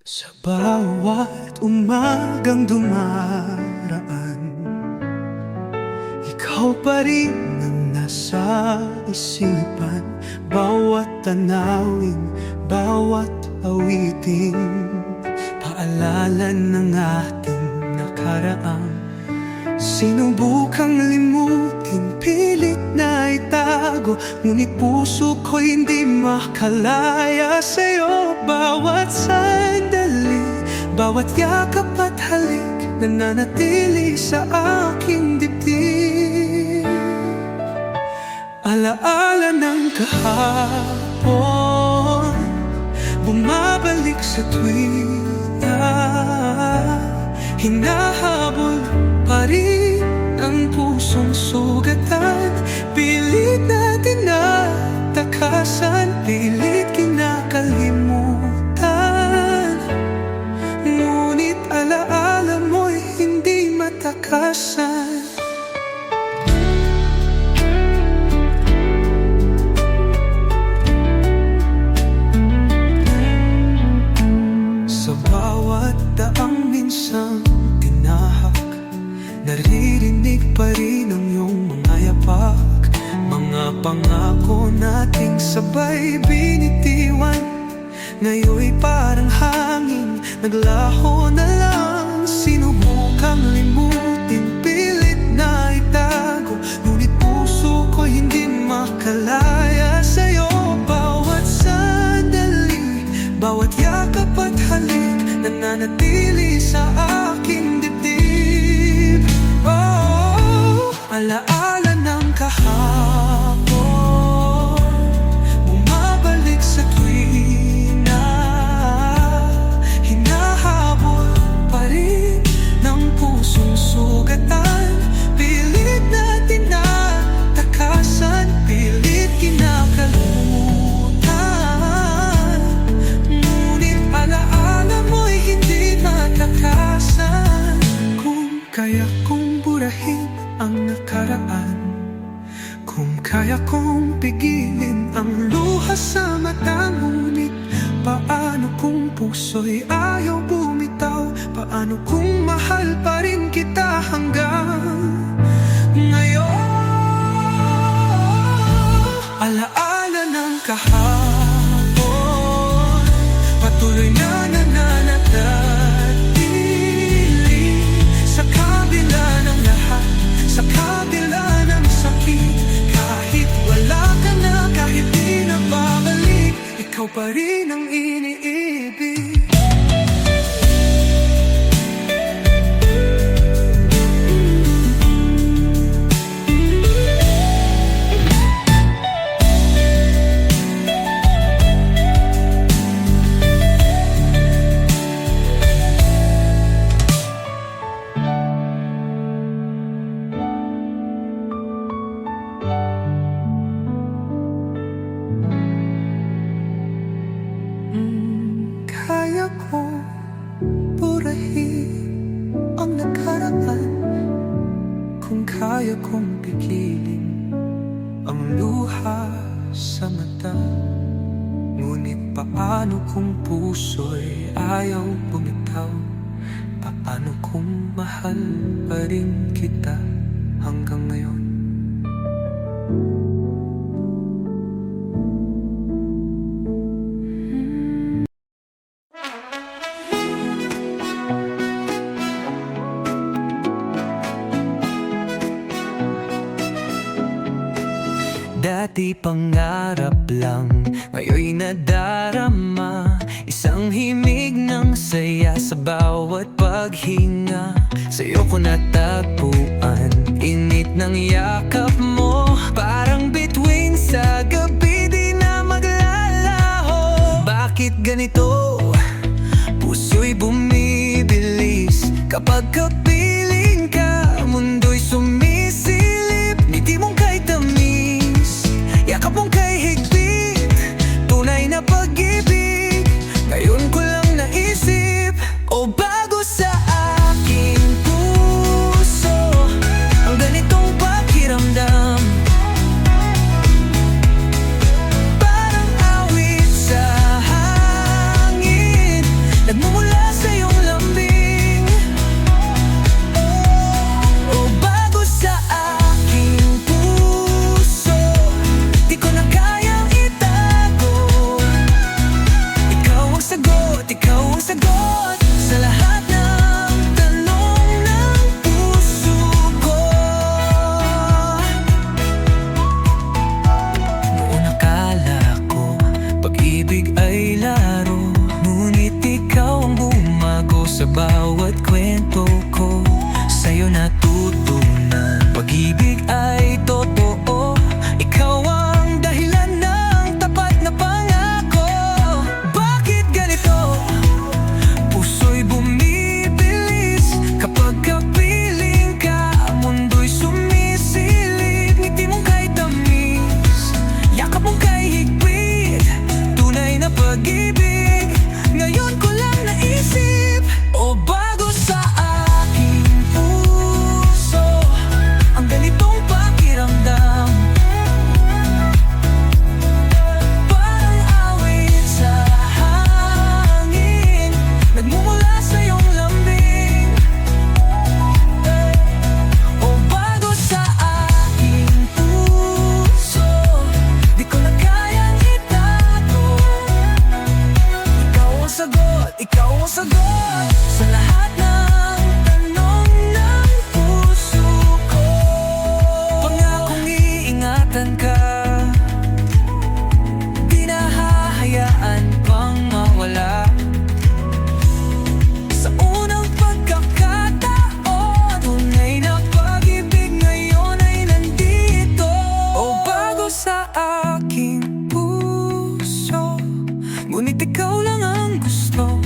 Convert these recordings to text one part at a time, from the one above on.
Sa bawat umagang dumaraan, ikaw pa rin ang nasa isipan. Bawat tanawin, bawat awitin, paalala ng ating nakaraan. Sinubukang limutin, pilit na itago, ngunit puso ko'y hindi makalaya sa'yo. Bawat sandali, bawat yakap at halik, nananatili sa aking dibdib. Alaala ng kahapon, bumabalik sa tuwina. Hinahabol pa rin ang pusong sugatan, pilit na tinatakasan, pilit kinakalimutan. Ngunit alaala mo'y hindi matakasan. Sa bawat daang minsang tinahak, naririnig pa rin ang iyong mga yapak. Mga pangako nating sabay binitiwan, ngayon'y parang hangin, naglaho na lang. Sinubukang limutin, pilit na itago, ngunit puso ko'y hindi makalaya sa'yo. Bawat sandali, bawat yakap at halik, nananatili sa aking dibdib. Oh, alaala ng kahapon, bumabalik sa tuwina. Hinahabol pa rin ng pusong sugatan, pilit na tinatakasan, pilit kinakalimutan. Ngunit alaala mo'y hindi matakasan. Kung kaya kong burahin ang nakaraan, kung kaya kong pigilin ang luha sa mata, ngunit paano kung puso'y ayaw bumitaw? Paano kung mahal pa rin kita hanggang ngayon? Alaala ng kahapon, patuloy na nananatili sa kabila ng lahat, sa kabila ng sakit. Kahit wala ka na, kahit di na babalik, ikaw pa rin ang iniibig. Kaya ko burahin ang nakaraan, kung kaya kong pigilin ang luha sa mata. Ngunit paano kung puso'y ayaw bumitaw? Paano kung mahal pa rin kita hanggang ngayon? Dati pangarap lang, ngayon'y nadarama. Isang himig ng saya sa bawat paghinga. Sa'yo ko natagpuan, init ng yakap mo, parang bituin sa gabi di na maglalaho. Bakit ganito? Puso'y bumibilis kapag kapiling ka. Mundo'y sumisilip, ngiti mong kay tamis, yakap mong kay higpit, tunay na pag-ibig. Ngayon ko lang naisip, o bago sa aking puso ang ganitong pakiramdam. Parang awit sa hangin, nagmumula sa iyong lambing. O bago sa aking puso, di ko na kayang itago. Ikaw ang sagot, ikaw ang sagot sa lahat ng tanong ng puso ko. Noon akala ko pag-ibig ay laro, ngunit ikaw ang bumago sa bawat kwento ko. Sa'yo natutunan pag-ibig ay totoo. Ikaw ang dahilan ng tapat na pangako. Bakit ganito? Puso'y bumibilis kapag kapiling ka. Mundo'y sumisilip, ngiti mong kay tamis, yakap mong kay higpit. Tunay na pag-ibig, ngayon ko lang naisip. O bago sa aking puso, ang ganitong pakiramdam, parang awit sa hangin, nagmumula sa iyong lambing. O bago sa aking puso, di ko na kayang itago. Ikaw ang sagot, ikaw ang sagot sa lahat ng tanong ng puso ko. Pangakong iingatan ka, di na hahayaan pang mawala. Sa unang pagkakataon, tunay na pag-ibig ngayon ay nandito. O bago sa aking puso, ngunit ikaw lang ang gusto.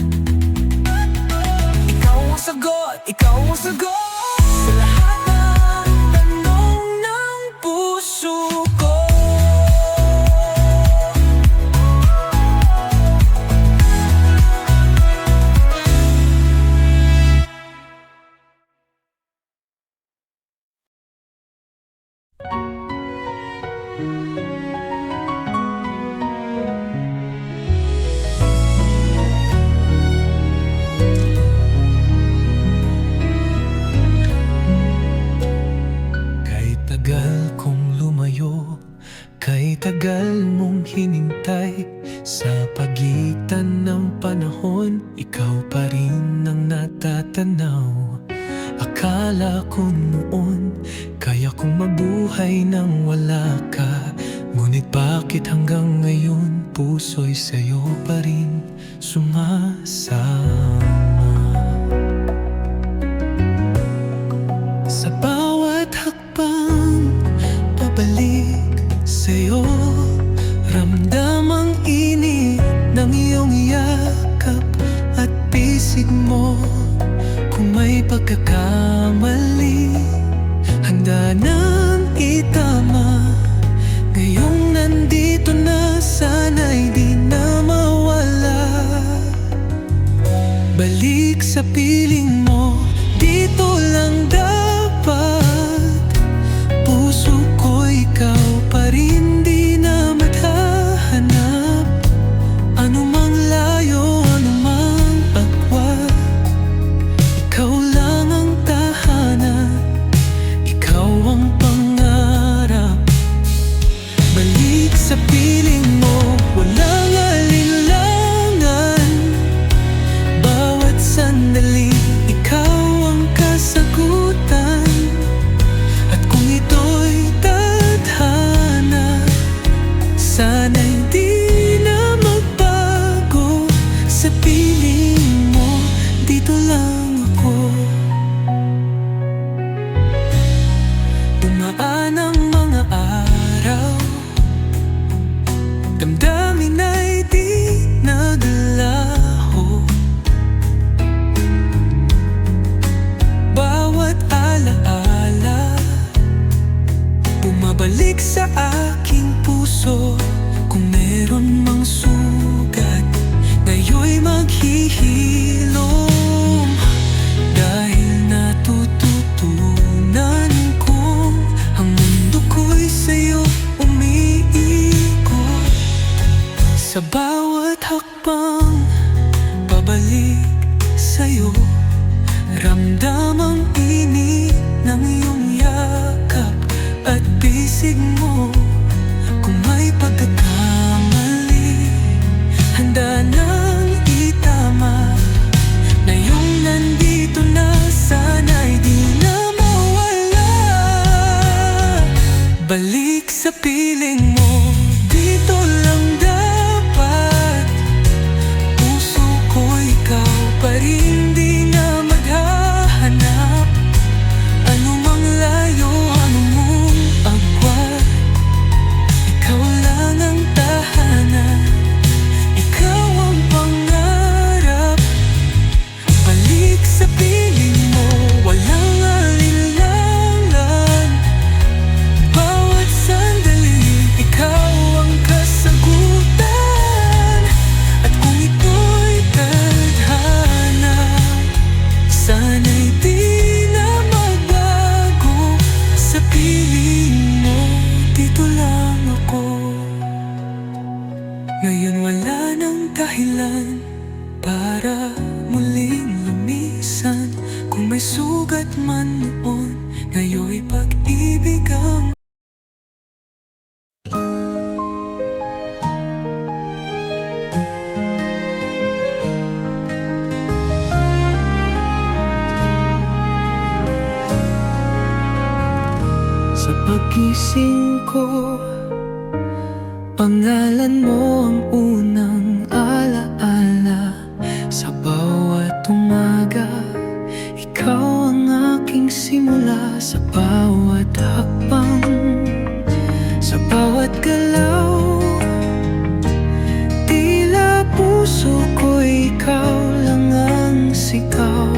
Ikaw ang sagot, ikaw ang sagot sa lahat ng tanong ng puso ko. Kay tagal kong lumayo, kay tagal mong hinintay, sa pagitan ng panahon, ikaw pa rin ang natatanaw. Akala ko noon, kaya kong mabuhay nang wala ka. Ngunit bakit hanggang ngayon, puso'y sa'yo pa rin sumasama. Sa bawat hakbang pabalik sa'yo, ramdam ang init ng iyong yakap at pisig mo. Kung may pagkakamali, handa nang itama. Ngayong nandito na, sana'y di na mawala. Balik sa piling mo, dito lang dapat. Puso ko ikaw pa rin, di na matahanap. Anumang layo, anumang agwat, ikaw lang ang tahanan, ikaw ang pangarap. Balik sa piling mo, walang alinlangan. Bawat sandali, ikaw ang kasagutan. At kung ito'y tadhana, sana'y di na magbago. Sa piling mo, dito lang ako. Dumaan ang mga araw, damdamin ay di naglaho. Bawat alaala bumabalik sa aking puso. Kung meron mang sugat, ngayon'y maghihilom. sa'yo. Ramdam ang init ng iyong yakap at bisig mo. Kung may pagkakamali, handa nang itama. Na yung nandito na, sana'y di na mawala. Balik sa piling mo, dito lang dapat. Puso ko ikaw pa rin, di na maghahanap. Ano mang layo, ano mong agwat, ikaw lang ang tahanan, ikaw ang pangarap. Balik sa piling mo, walang alinlangan. Bawat sandali, ikaw ang kasagutan. At kung ito'y tadhana, sana'y di na magbago. Sa piling mo, dito lang ako. Ngayon wala nang dahilan para muling lumisan. Kung may sugat man noon, ngayon'y pag-ibig ang sa pagising ko. Pangalan mo ang unang alaala. Sa bawat umaga, ikaw ang aking simula. Sa bawat hakbang, sa bawat galaw, tila puso ko ikaw lang ang sigaw.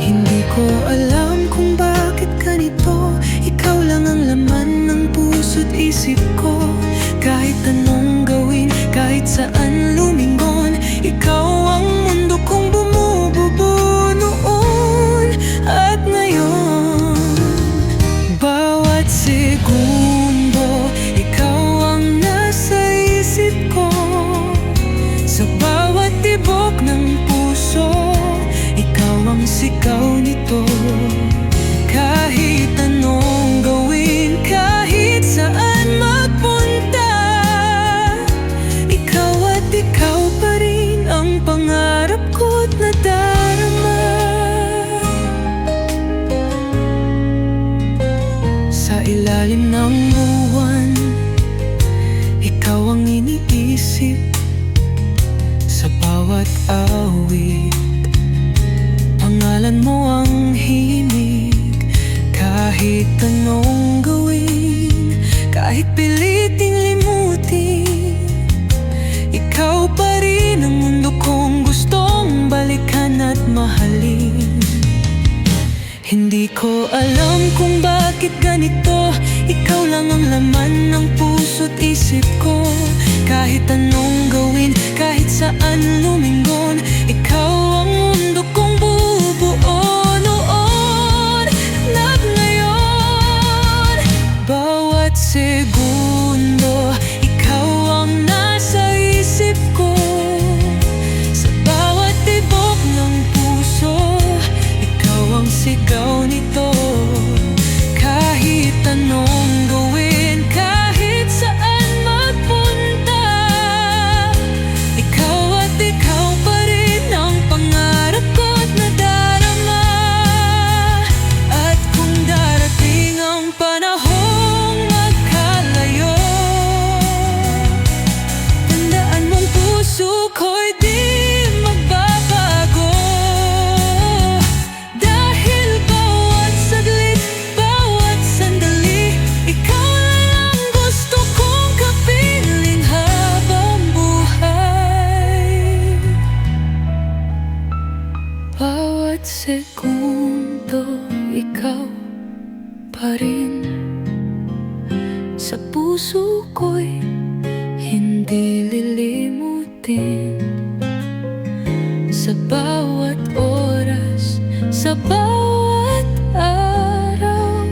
Hindi ko alam kung bakit ganito. Ikaw lang ang laman ng puso't isip ko. Kahit anong gawin, kahit saan lumingon, ikaw ang mundo kong bumubuo noon at ngayon. Bawat segundo, ikaw ang nasa isip ko. Sa bawat tibok ng puso, ikaw ang sigaw nito. Kahit anong gawin, kahit saan magpunta, ikaw at ikaw pa rin ang pangarap ko't nadarama. Sa ilalim ng buwan, ikaw ang iniisip. Sa bawat awit, pangalan mo ang himig. Kahit anong gawin, kahit piliting limutin, ikaw pa rin ang mundo kong gustong balikan at mahalin. Hindi ko alam kung bakit ganito. Ikaw lang ang laman ng puso't isip ko. Kahit anong gawin, kahit saan lumingon, ikaw ang mundo kong bubuo noon at ngayon. Bawat segundo, ikaw ang nasa isip ko. Sa bawat tibok ng puso, ikaw ang sigaw nito. Kahit anong gawin, kahit saan magpunta, ikaw at ikaw pa rin ang pangarap ko't nadarama. At kung darating ang panahong magkalayo, tandaan mong puso ko'y di magbabago. Dahil bawat saglit, bawat sandali, ikaw lang ang gusto kong kapiling habang buhay. Bawat segundo, ikaw pa rin. Sa puso ko'y hindi lilimutin. Sa bawat oras, sa bawat araw,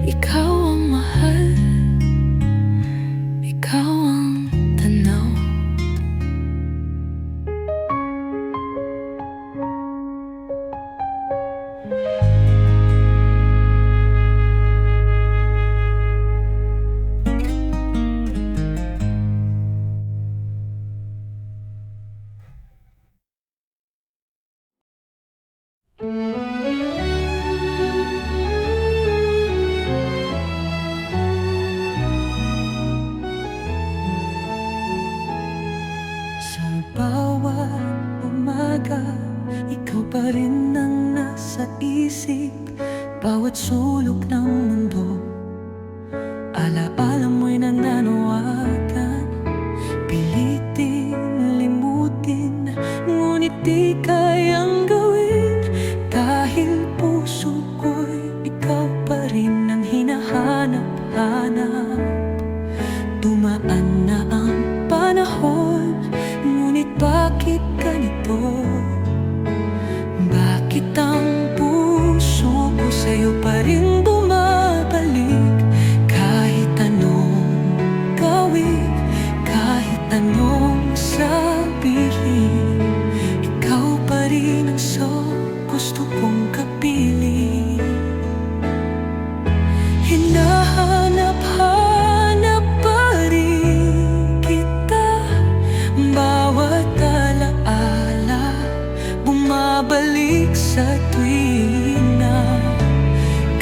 ikaw ang mahal, ikaw ang tanaw. pa rin ang nasa isip, bawat sulok ng mundo. Alaala mo'y nananawagan, pilitin, limutin, ngunit di kayang gawin. Dahil puso ko'y ikaw pa rin ang hinahanap-hanap. Dumaan na ang panahon, ngunit bakit ganito? Bakit ang puso ko sa'yo pa rin bumabalik? Kahit anong gawin, kahit anong sabihin, ikaw pa rin ang gusto kong kapiling. Hinahanap-hanap pa rin kita, bawat alaala bumabalik sa tuwina.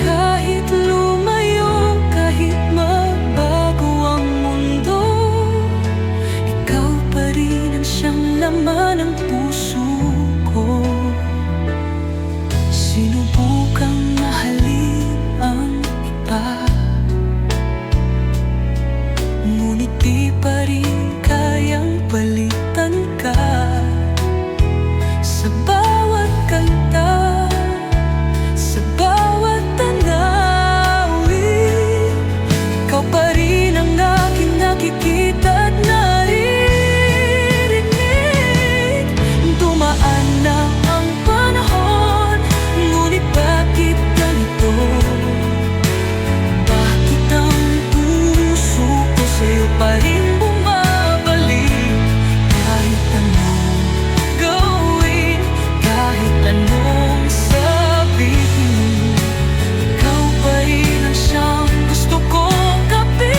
Kahit lumayo, kahit magbago ang mundo, ikaw pa rin ang siyang laman ng puso ko. Sinubukang mahalin ang iba, ngunit di pa rin kayang palitan ka. Sa bawat kanta, sa bawat tanawin, ikaw pa rin ang aking nakikita at naririnig. Dumaan na ang panahon, ngunit bakit ganito? Bakit ang puso ko sa'yo pa rin bumabalik? Kahit anong gawin, kahit anong sabihin, ikaw pa rin ang siyang gusto kong kapiling.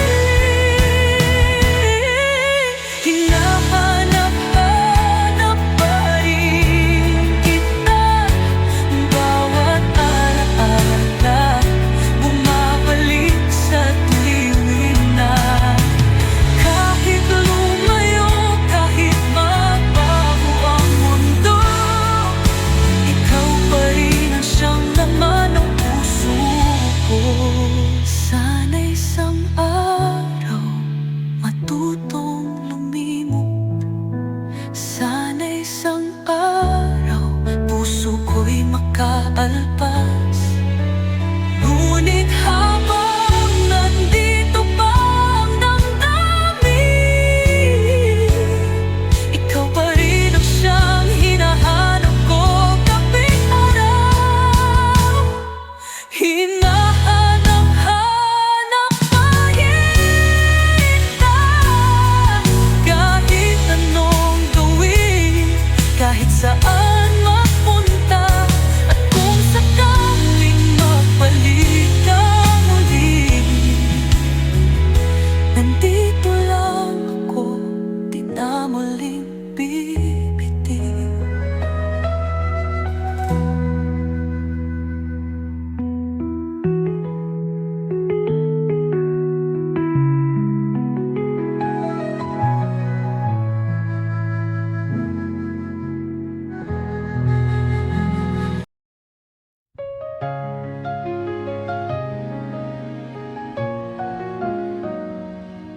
Hinahanap-hanap pa rin kita, bawat alaala bumabalik sa tuwina. Kahit lumayo, kahit magbago ang mundo, ikaw pa rin ang siyang laman ng puso ko. Sana isang araw matutong lumimot, sana isang araw puso ko'y makaalpas. Ngunit habang nandito pa ang damdamin, ikaw pa rin ang siyang hinahanap ko gabing araw. Hinahanap-hanap pa kita, kahit anong gawin, kahit saan mapunta, at kung sakaling magbalik ka muli, nandito lang ako, di na muling bibitiw.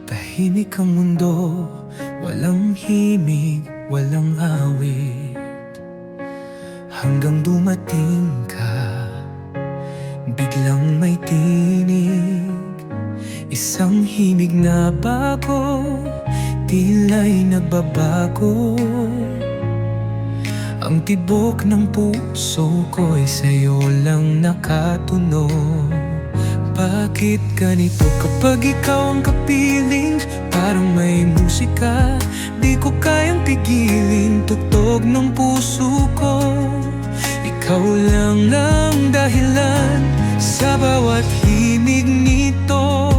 Tahimik ang mundo, walang himig, walang awit, hanggang dumating ka. Biglang may tinig, isang himig na bago, tila'y nagbabago. Ang tibok ng puso ko'y sa'yo lang nakatunog. Bakit ganito kapag ikaw ang kapiling? Parang may musika, di ko kayang pigilin. Tugtog ng puso ko, ikaw lang ang dahilan sa bawat himig nito.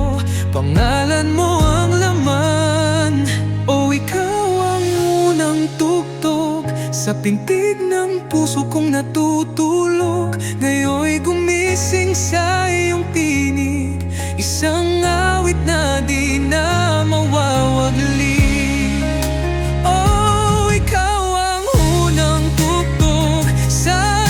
Pangalan mo ang laman, o ikaw ang unang tugtog sa pintig ng puso kong natutulog. Ngayon'y gumising sa iyong tinig, isang awit na di na mawawagli. Oh, ikaw ang unang tugtog sa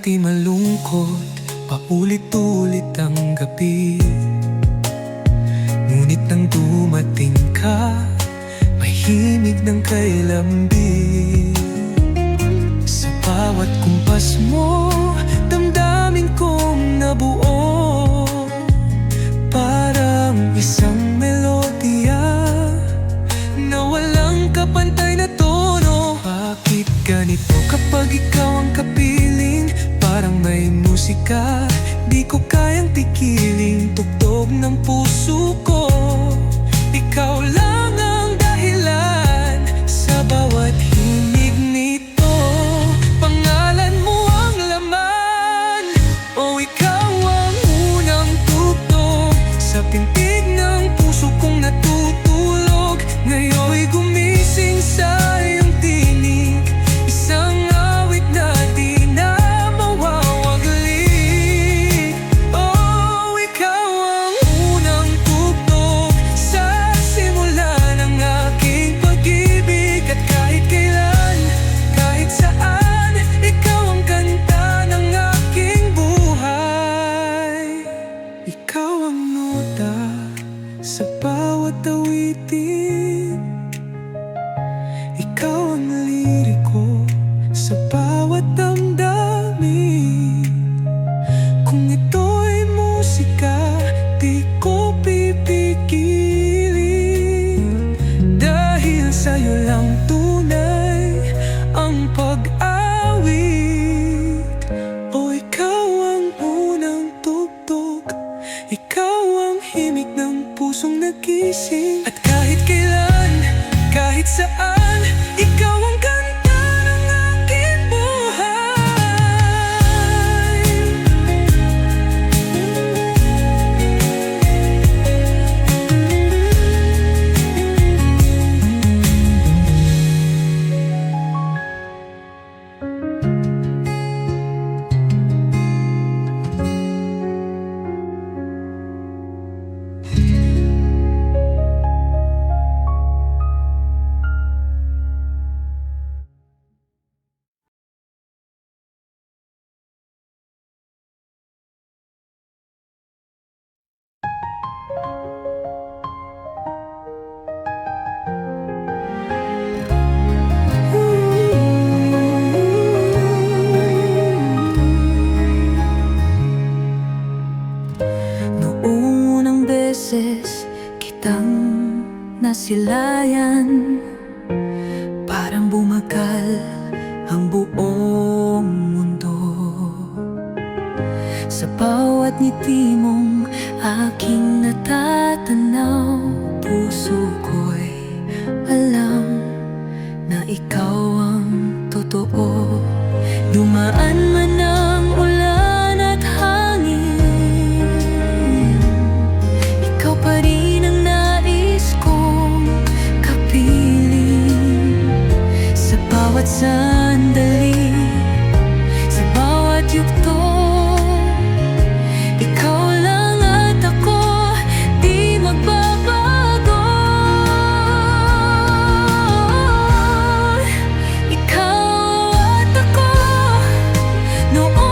dati malungkot, paulit-ulit ang gabi. Ngunit nang dumating ka, mahimig ng kailambi. Sa bawat kumpas mo, damdamin kong nabuo. Parang isang melodiya na walang kapantay na tono. Bakit ganito kapag ikaw ang kapiling? Parang may musika, di ko kayang tikiling. Tugtog ng puso ko, ikaw lang ang dahilan sa bawat himig nito. Pangalan mo ang laman, o ikaw ang unang tugtog sa pintig ng puso kong natutulog. Ngayon'y gumising sa iyong tinig, isang awit na di na mawawaglit. Oh, ikaw ang unang tugtog sa simula ng aking pag-ibig. At kahit kailan, kahit saan, ikaw ang kanta ng aking buhay. Ikaw ang nota sa bawat awitin, ikaw ang liriko sa bawat damdamin. Kung ito'y musika, di ko pipigilin, dahil sa'yo lang tunay ang pag-awit. O ikaw ang unang tugtog, ikaw ang himig ng pusong nagising. At kahit kailan, kahit saan, ikaw ang kanta ng aking buhay. Noong unang beses kitang nasilayan, parang bumagal ang buong mundo. Sa bawat ngiti mong aking natatanaw, puso ko'y alam na ikaw ang totoo. Dumaan man ang ulan at hangin, ikaw pa rin ang nais kong kapiling. Sa bawat sandali, sa bawat yugto, ikaw lang at ako, di magbabago. Ikaw at ako, noon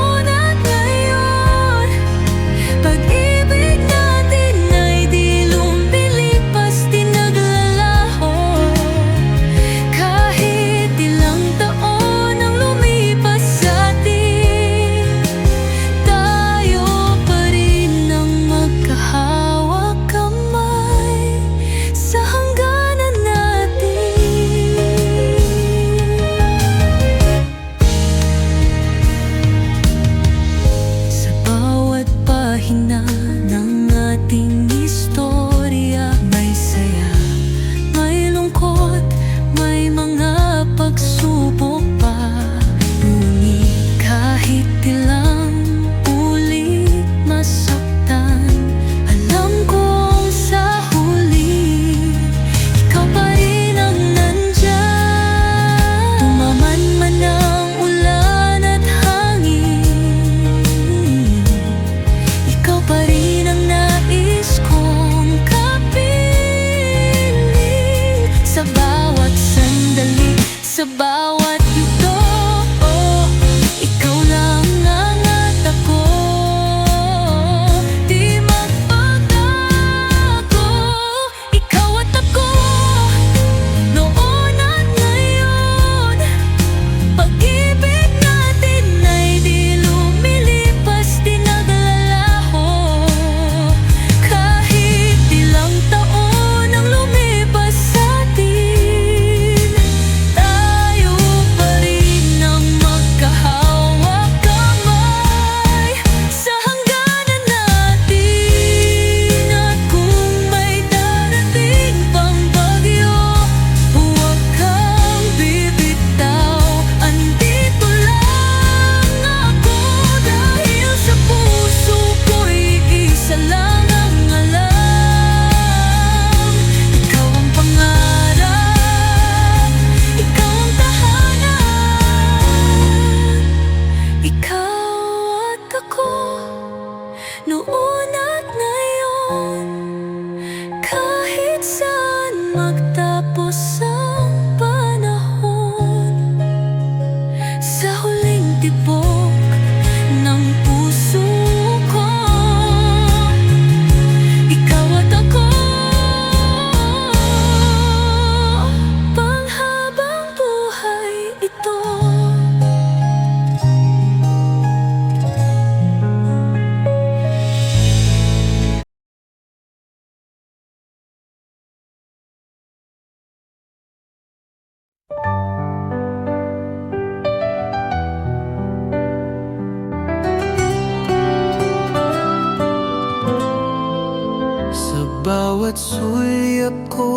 bawat sulyap ko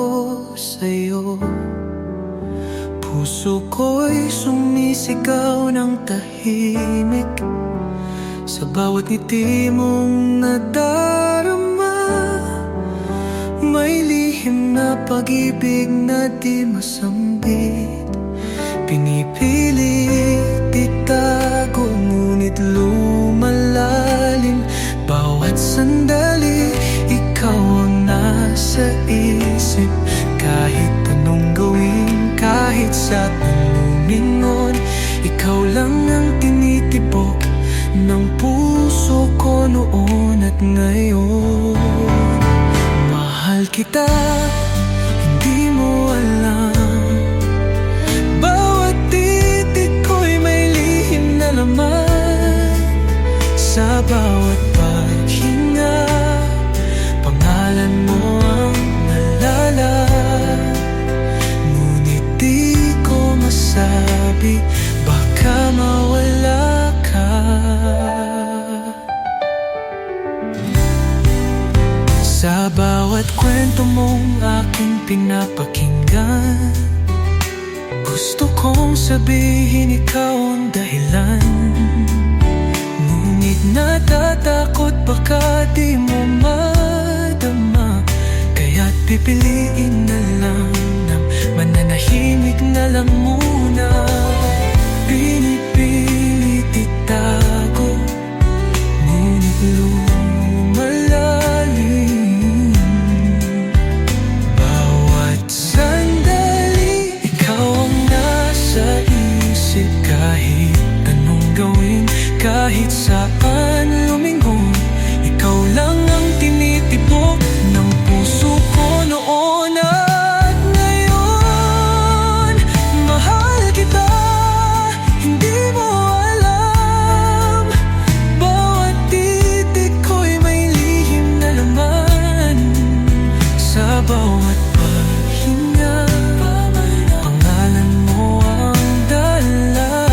sa'yo. Puso ko'y sumisigaw ng tahimik sa bawat ngiti mong nadarama. May lihim na pag-ibig na di masambit, pinipilit itago ngunit lumalalim. Bawat sandali, ikaw ang nasa isip. Kahit anong gawin, kahit sa lumingon, ikaw lang ang tinitibok ng puso ko noon at ngayon. Mahal kita, hindi mo alam. Bawat titik ko'y may lihim na laman. Sa bawat paghinga, pangalan mo ang nalala. Ngunit di ko masabi, baka mawala ka. Sa bawat kwento mong aking pinapakinggan, gusto kong sabihin ikaw ang dahilan. Ngunit natatakot baka di mo madama, kaya't pipiliin na lang ng mananahimik na lang muna. Pinipilit itago, ngunit lumalalim. Bawat sandali, ikaw ang nasa isip. Kahit anong gawin, kahit saan lumingon, ikaw lang ang tinitibok ng puso ko noon at ngayon. Mahal kita, hindi mo alam. Bawat titik ko'y may lihim na laman. Sa bawat paghinga, pangalan mo ang dala.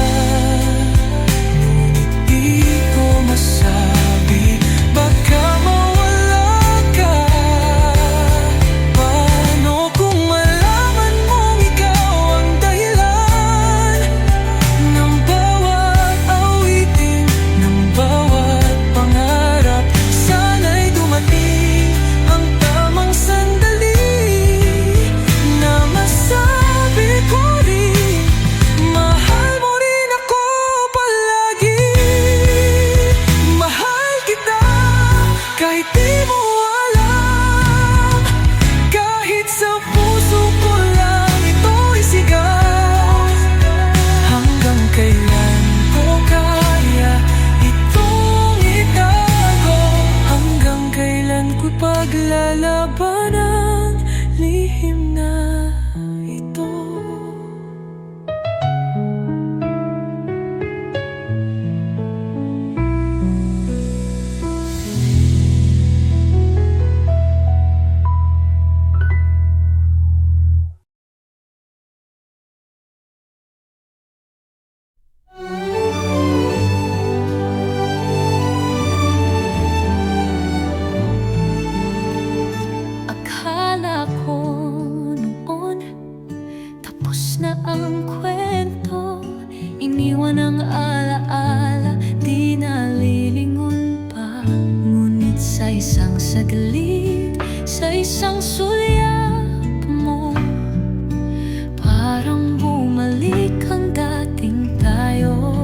Ngunit di ko masabi, baka mawala ka. Paano kung malaman mong ikaw ang dahilan ng bawat awitin, ng bawat pangarap? Sana'y dumating ang tamang sandali na masabi ko rin, mahal mo rin ako palagi. Mahal kita, kahit di mo alam. Kahit sa puso ko lang ito isigaw. Hanggang kailan ko kaya itong itago? Hanggang kailan ko'y paglalaban ang lihim na ito? Akala ko noon tapos na ang kwento, iniwan ang alaala, di nalilingon pa. Ngunit sa isang saglit, sa isang sulyap mo, parang bumalik ang dating tayo.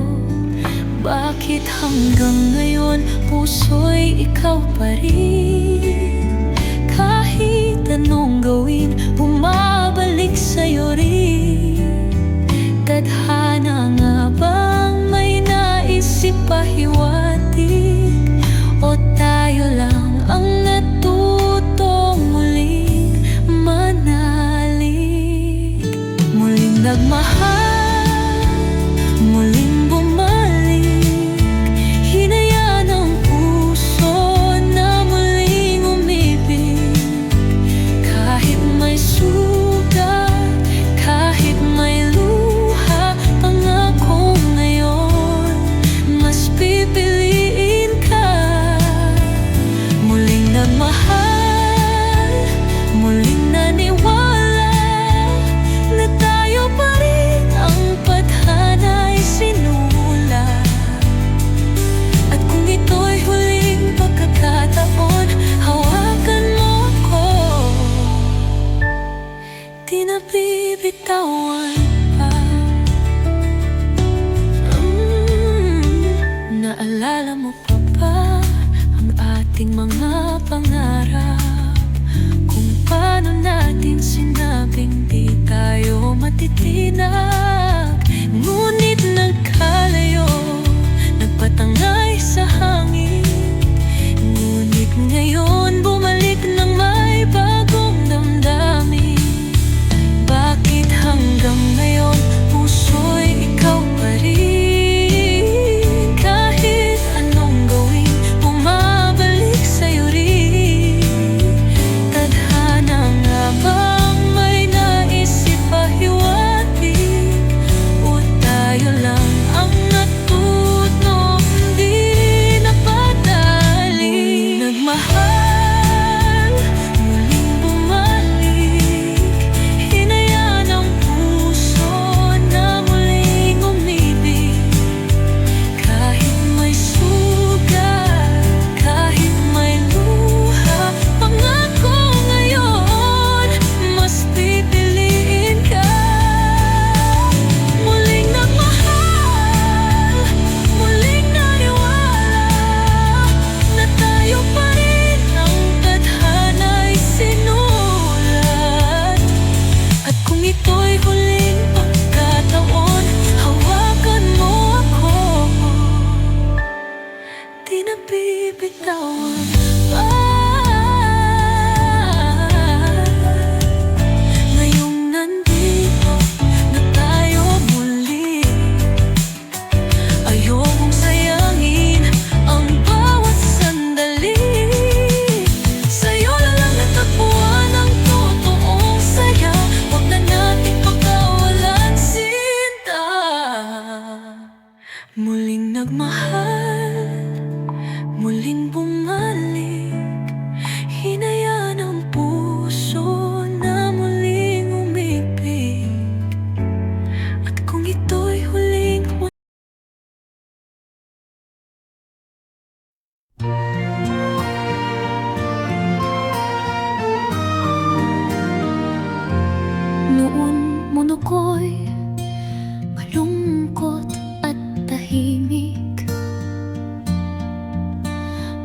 Bakit hanggang ngayon puso'y ikaw pa rin? Kahit anong gawin, bumabalik sa'yo rin. Tadhana nga bang may naisip pahiwatig? O tayo lang ang natutong muling manalig? Muling nagmahal, muling bumalik, hinayaan ang puso na muling umibig. Kahit may pa ba ang ating mga pangarap? Kung paano natin sinabing di tayo matitinag, ngunit nagkalayo, nagpatangay sa hangin. Ngunit ngayon bumalik ng may bagong damdamin. Bakit hanggang ngayon puso'y ikaw pa rin? Kahit anong gawin, bumabalik sa'yo rin. Tadhana nga bang may naisip pahiwatig? O tayo lang ang natutong di napadali? Nagmahal, muling bumalik, hinayaan ang puso na muling umibig. Kahit may sugat, kahit may luha, pangako ngayon, mas pipiliin ka. Muling nagmahal, muling naniwala na tayo pa rin ang tadhana'y sinulat. At kung ito'y huling pagkataon, hawakan mo ako, di na bibitawan pa. Ngayong nandito na tayo muli, ayokong sayangin ang bawat sandali. Sa'yo na lang natagpuan ang totoong saya. Huwag na nating pagkawalan, sinta. Muling nagmahal, muling bumalik, hinayaan ang puso na muling umibig. At kung ito'y huling noon mundo ko'y malungkot at tahimik.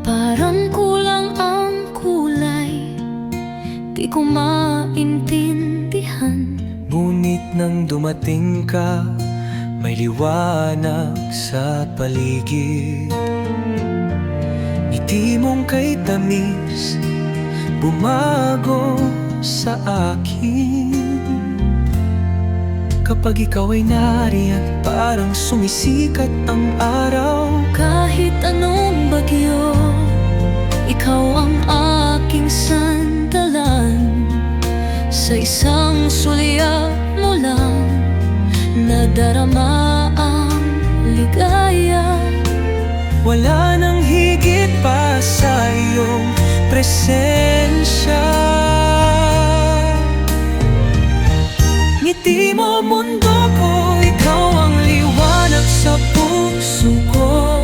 Parang kulang ang kulay, di ko maintindihan. Ngunit nang dumating ka, may liwanag sa paligid. Ngiti mong kay tamis, bumago sa akin. Kapag ikaw ay nariyan, parang sumisikat ang araw. Kahit anong bagyo, ikaw ang aking sandalan. Sa isang sulyap mo lang, nadarama ang ligaya. Wala nang higit pa sa iyong presensya. Ngiti mo mundo ko, ikaw ang liwanag sa puso ko.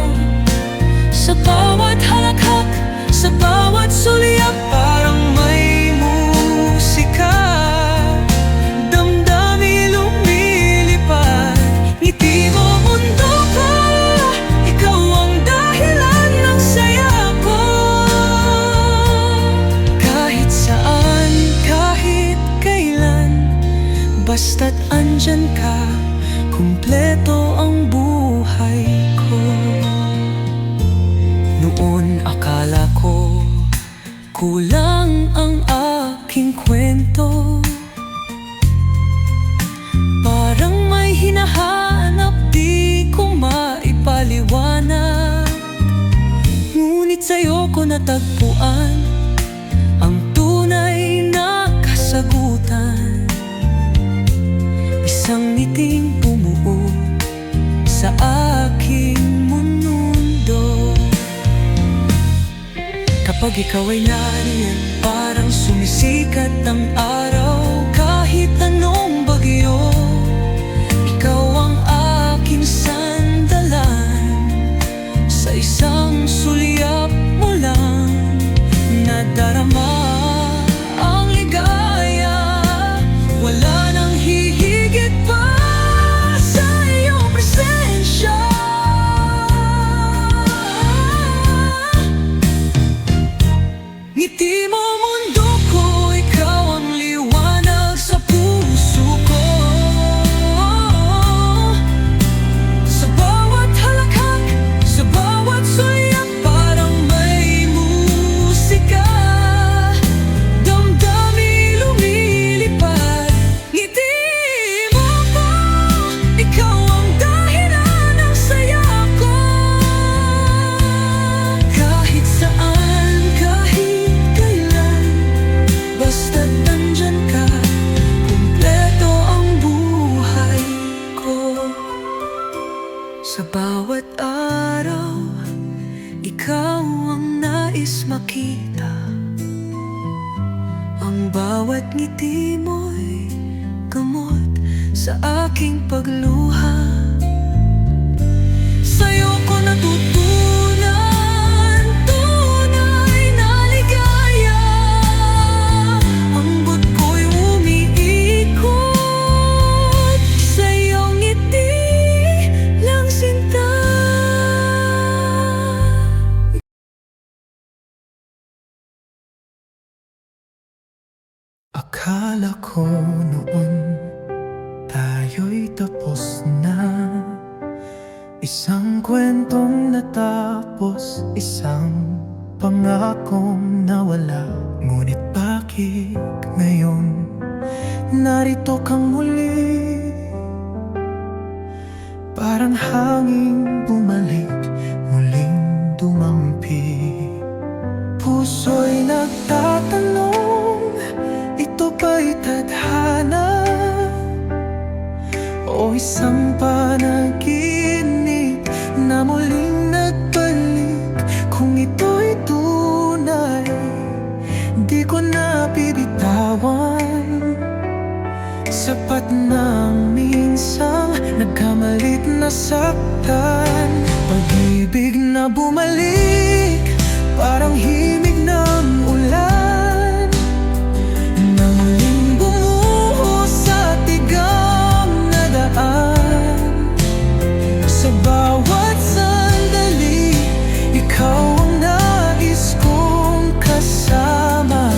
Sa bawat halakhak, sa bawat sulyap, parang may musika. Damdamin lumilipad. Ngiti mo mundo ko, ikaw ang dahilan ng saya ko. Kahit saan, kahit kailan, basta't andyan ka, kumpleto ang buhay ko. Noon akala ko kulang ang aking kwento. Parang may hinahanap di ko maipaliwanag. Ngunit sa'yo ko natagpuan ang tunay na kasagutan. Isang ngiting bumuo sa aking mundo. Kapag ikaw ay nariyan, parang sumisikat ang araw. Kahit anong bagyo, ikaw ang aking sandalan. Sa isang sulyap mo lang, nadarama ang ligaya. Wala nang hihigit pa sa iyong presensya. nais makita. Ang bawat ngiti mo'y gamot sa aking pagluha. Sa'yo ko natutunan tunay na ligaya. Ang buot ko'y umiikot sa iyong ngiti lang, sinta. Akala ko noon tayo'y tapos na. Isang kwentong natapos, isang pangakong nawala. Ngunit bakit ngayon narito kang muli? Parang hanging bumalik, muling dumampi. Puso'y nagtatanong, ito ba'y tadhana? O isang panaginip na muling nagbalik? Kung ito'y tunay, di ko na bibitawan. Sapat na ang minsang nagkamalit na saktan. Pag-ibig na bumalik, parang himig ng ulan na muling bumuhos sa tigang na daan. Sa bawat sandali, ikaw ang nais kong kasama.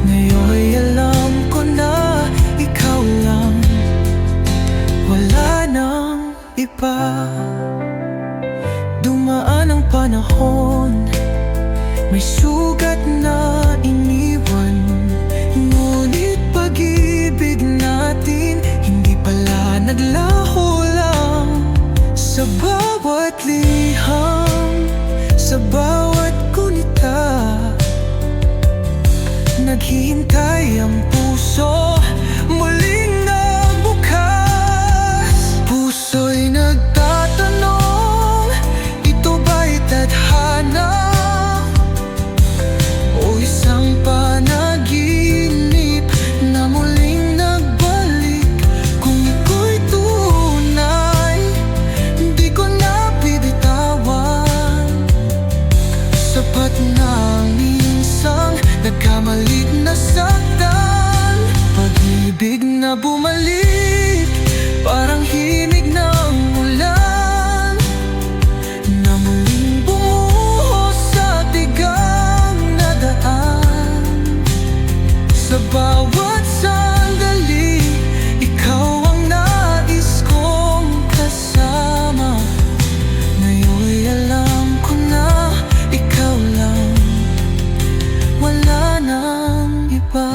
Ngayon'y alam ko na ikaw lang, wala nang iba. Dumaan ang panahon, may sugat na iniwan. Ngunit pag-ibig natin hindi pala naglaho lang. Sa bawat liham, sa bawat gunita, naghihintay ang puso, muling nagbukas. Puso'y nagtatanong, ito ba'y tadhana? O isang panaginip na muling nagbalik? Kung ito'y tunay, di ko na bibitawan. Sapat na minsang nagkamalit na saktan. Pag-ibig na bumalik, parang himig ng ulan na muling bumuhos sa tigang na daan. Sa bawat sandali, ikaw ang nais kong kasama. Ngayon'y alam ko na ikaw lang, wala nang iba.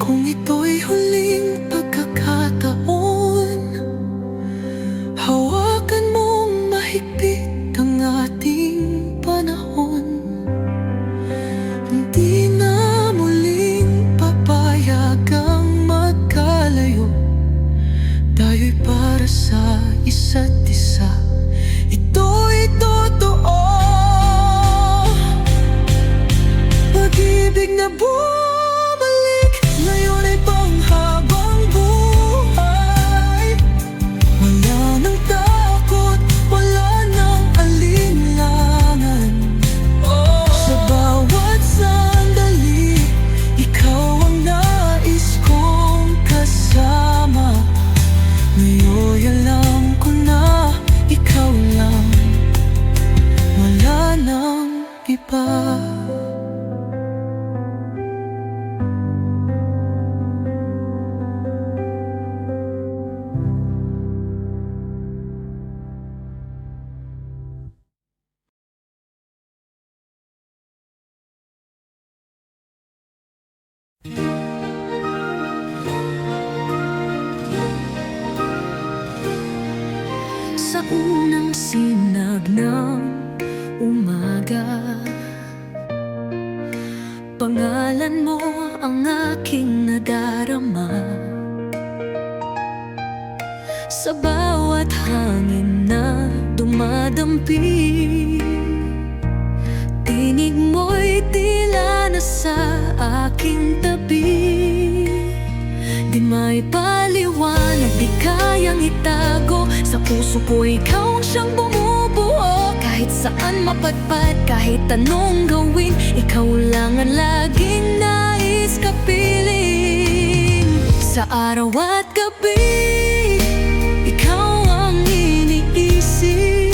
Kung ito'y huling pagkakataon, hawakan mong mahigpit ang ating panahon. Hindi na muling papayagang magkalayo. Tayo'y para sa isa't isa, ito'y totoo. Pag-ibig na bumalik, ngayon ay panghabang buhay. Wala nang takot, wala nang alinlangan. Sa bawat sandali, ikaw ang nais kong kasama. Ngayon'y alam ko na ikaw lang, wala nang iba. Sa unang sinag ng umaga, pangalan mo ang aking nadarama. Sa bawat hangin na dumadampi, itago. Sa puso ko ikaw ang siyang bumubuo. Kahit saan mapadpad, kahit anong gawin, ikaw lang ang laging nais kapiling. Sa araw at gabi, ikaw ang iniisip.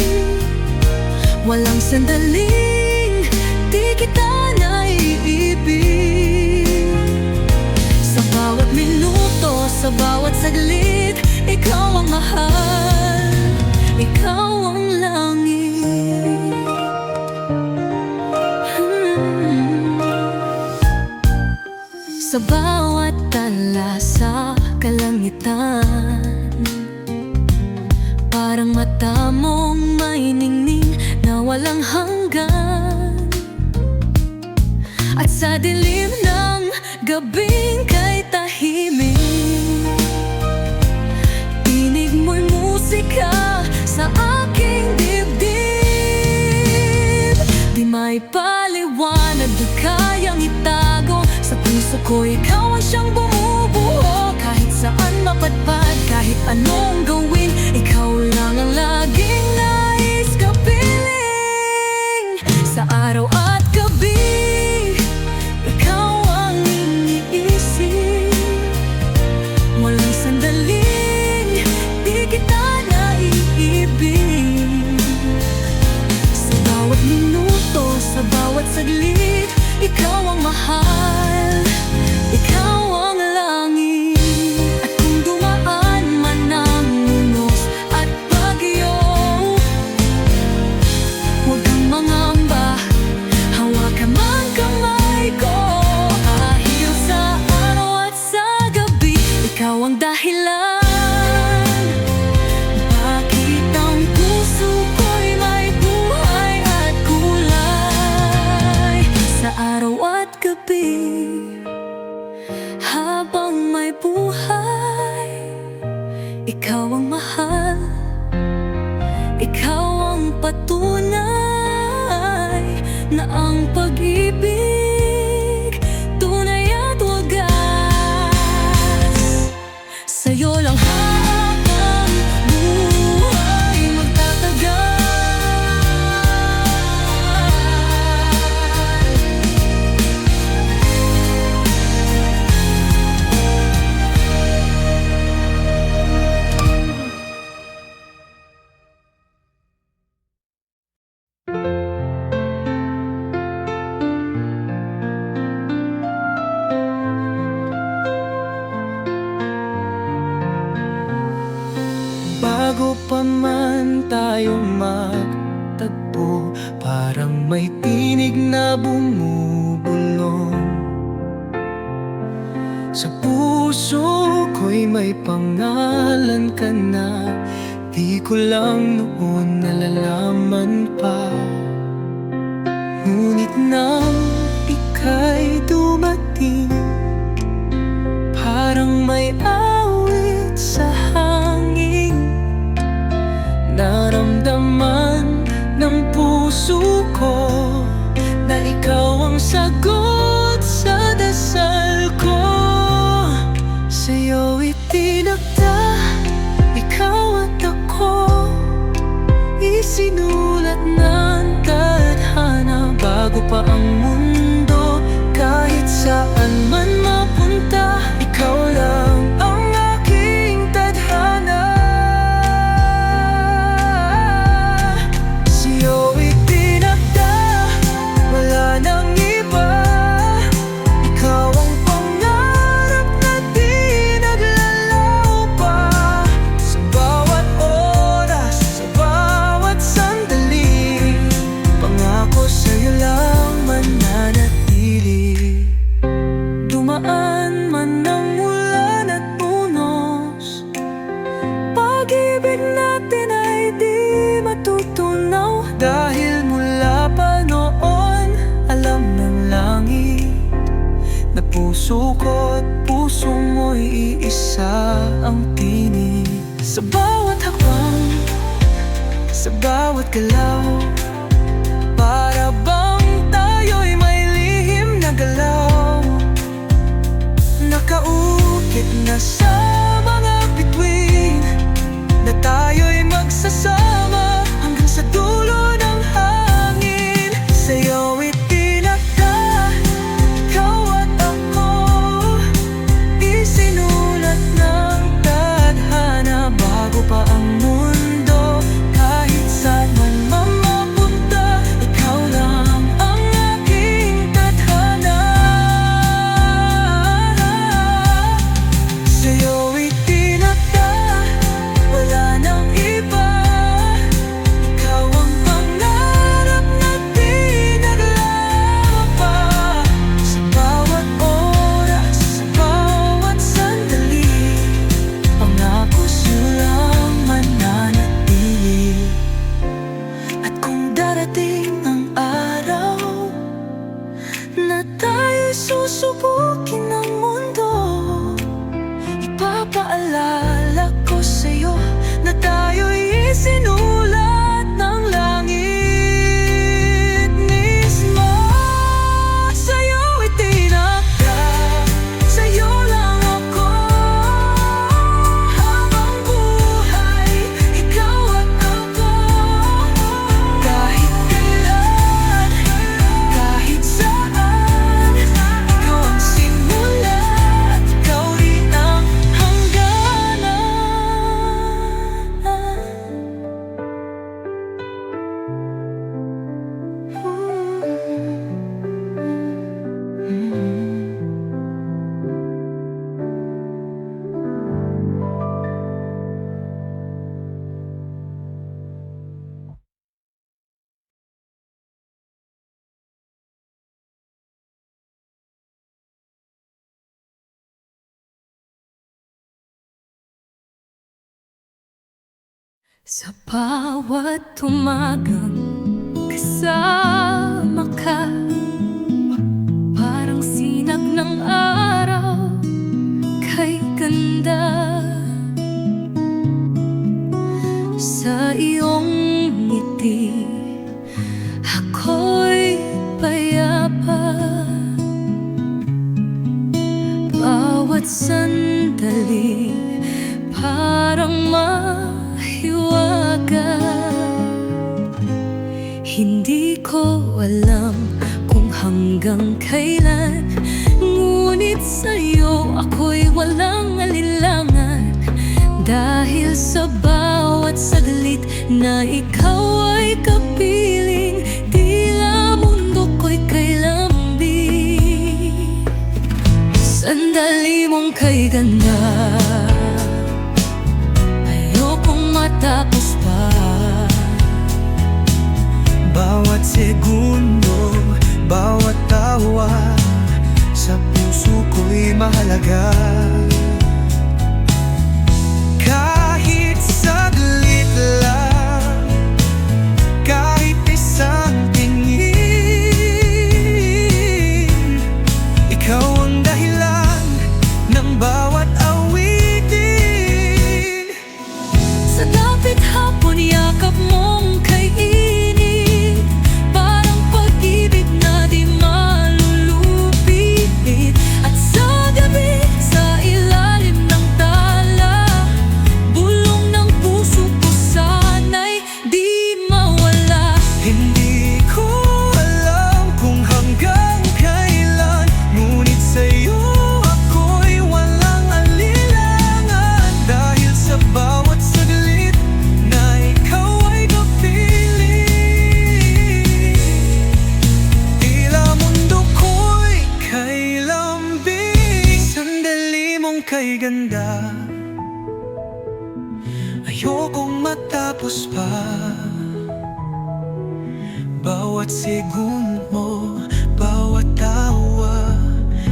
Walang sandaling di kita naiibig. Sa bawat minuto, sa bawat saglit, ikaw ang mahal, ikaw ang langit. Sa bawat tala sa kalangitan, parang mata mong may ningning na walang hanggan. At sa dilim ng gabing kay tahimik, tinig mo'y musika sa aking dibdib. Di may paliwanag, di kayang itago. Sa puso ko ikaw ang siyang bumubuo. Kahit saan mapadpad, kahit anong gawin, ikaw lang ang laging nais kapiling. Sa araw at gabi, ikaw ang iniisip. Walang sandaling di kita naiibig. Sa bawat minuto, sa bawat saglit, ikaw ang mahal, ikaw ang langit. At kung dumaan man ang unos at bagyo, huwag kang mangamba, hawakan man kamay ko. Dahil sa araw at sa gabi, ikaw ang dahilan. Bakit ang puso ko'y may buhay at kulay? Sa araw at gabi, habang may buhay, ikaw ang mahal, ikaw ang patunay na ang pag-ibig tunay at wagas. Sa'yo lang habang buhay magtatagal. Bago pa man tayo magtagpo, parang may tinig na bumubulong. Sa puso ko'y may pangalan ka na, di ko lang noon nalalaman pa. Ngunit nang ika'y dumating, parang may awit sa hangin. Naramdaman ng puso ko na ikaw ang sagot sa dasal ko. Sa'yo itinakda, ikaw at ako, isinulat ng tadhana. Bago pa ang mundo, kahit saan man mapunta, ikaw lang ang aking tadhana. Sa'yo itinakda, wala nang iba. Ikaw ang pangarap na di naglalaw pa. Sa bawat oras, sa bawat sandali, pangako sa'yo lang mananatili. Dumaan man ang ulan at unos, pag-ibig natin ay di matutunaw. Dahil mula pa noon, alam ng langit na puso ko at puso mo'y iisa ang tinig. Sa bawat hakbang, sa bawat galaw, para bang tayo'y may lihim na galaw, nakaukit na sa mga bituin. susubukin ng mundo, ipapaalala ko sa'yo na tayo'y isinulat ng langit mismo. Sa'yo itinakda, sa'yo lang ako. Habang buhay, ikaw at ako. Kahit kailan, kahit saan, ikaw ang simula at ikaw rin ang hangganan. Sa bawat umagang kasama ka, parang sinag ng araw kay ganda. Sa iyong ngiti ako'y payapa. Bawat sandali parang mahiwaga. Hindi ko alam kung hanggang kailan, ngunit sa'yo ako'y walang alinlangan. Dahil sa bawat saglit na ikaw ay kapiling, tila mundo ko'y kay lambing. Sandali mong kay ganda, ayokong matapos pa. Bawat segundo, bawat tawa, sa puso ko'y mahalaga. Kahit saglit lang, kahit isang tingin, ikaw ang dahilan ng bawat awitin. Sa dapit hapon, yakap mong kainit, parang pag-ibig na di malulupit. At sa gabi, sa ilalim ng tala, bulong ng puso ko sana'y di mawala. Hindi ko alam kung hanggang kailan, ngunit sa'yo ako'y walang alinlangan. Dahil sa bawat saglit na ikaw ay kapiling, tila mundo ko'y kay lambing. Sandali mong kay ganda, ayokong matapos pa. Bawat segundo, bawat tawa,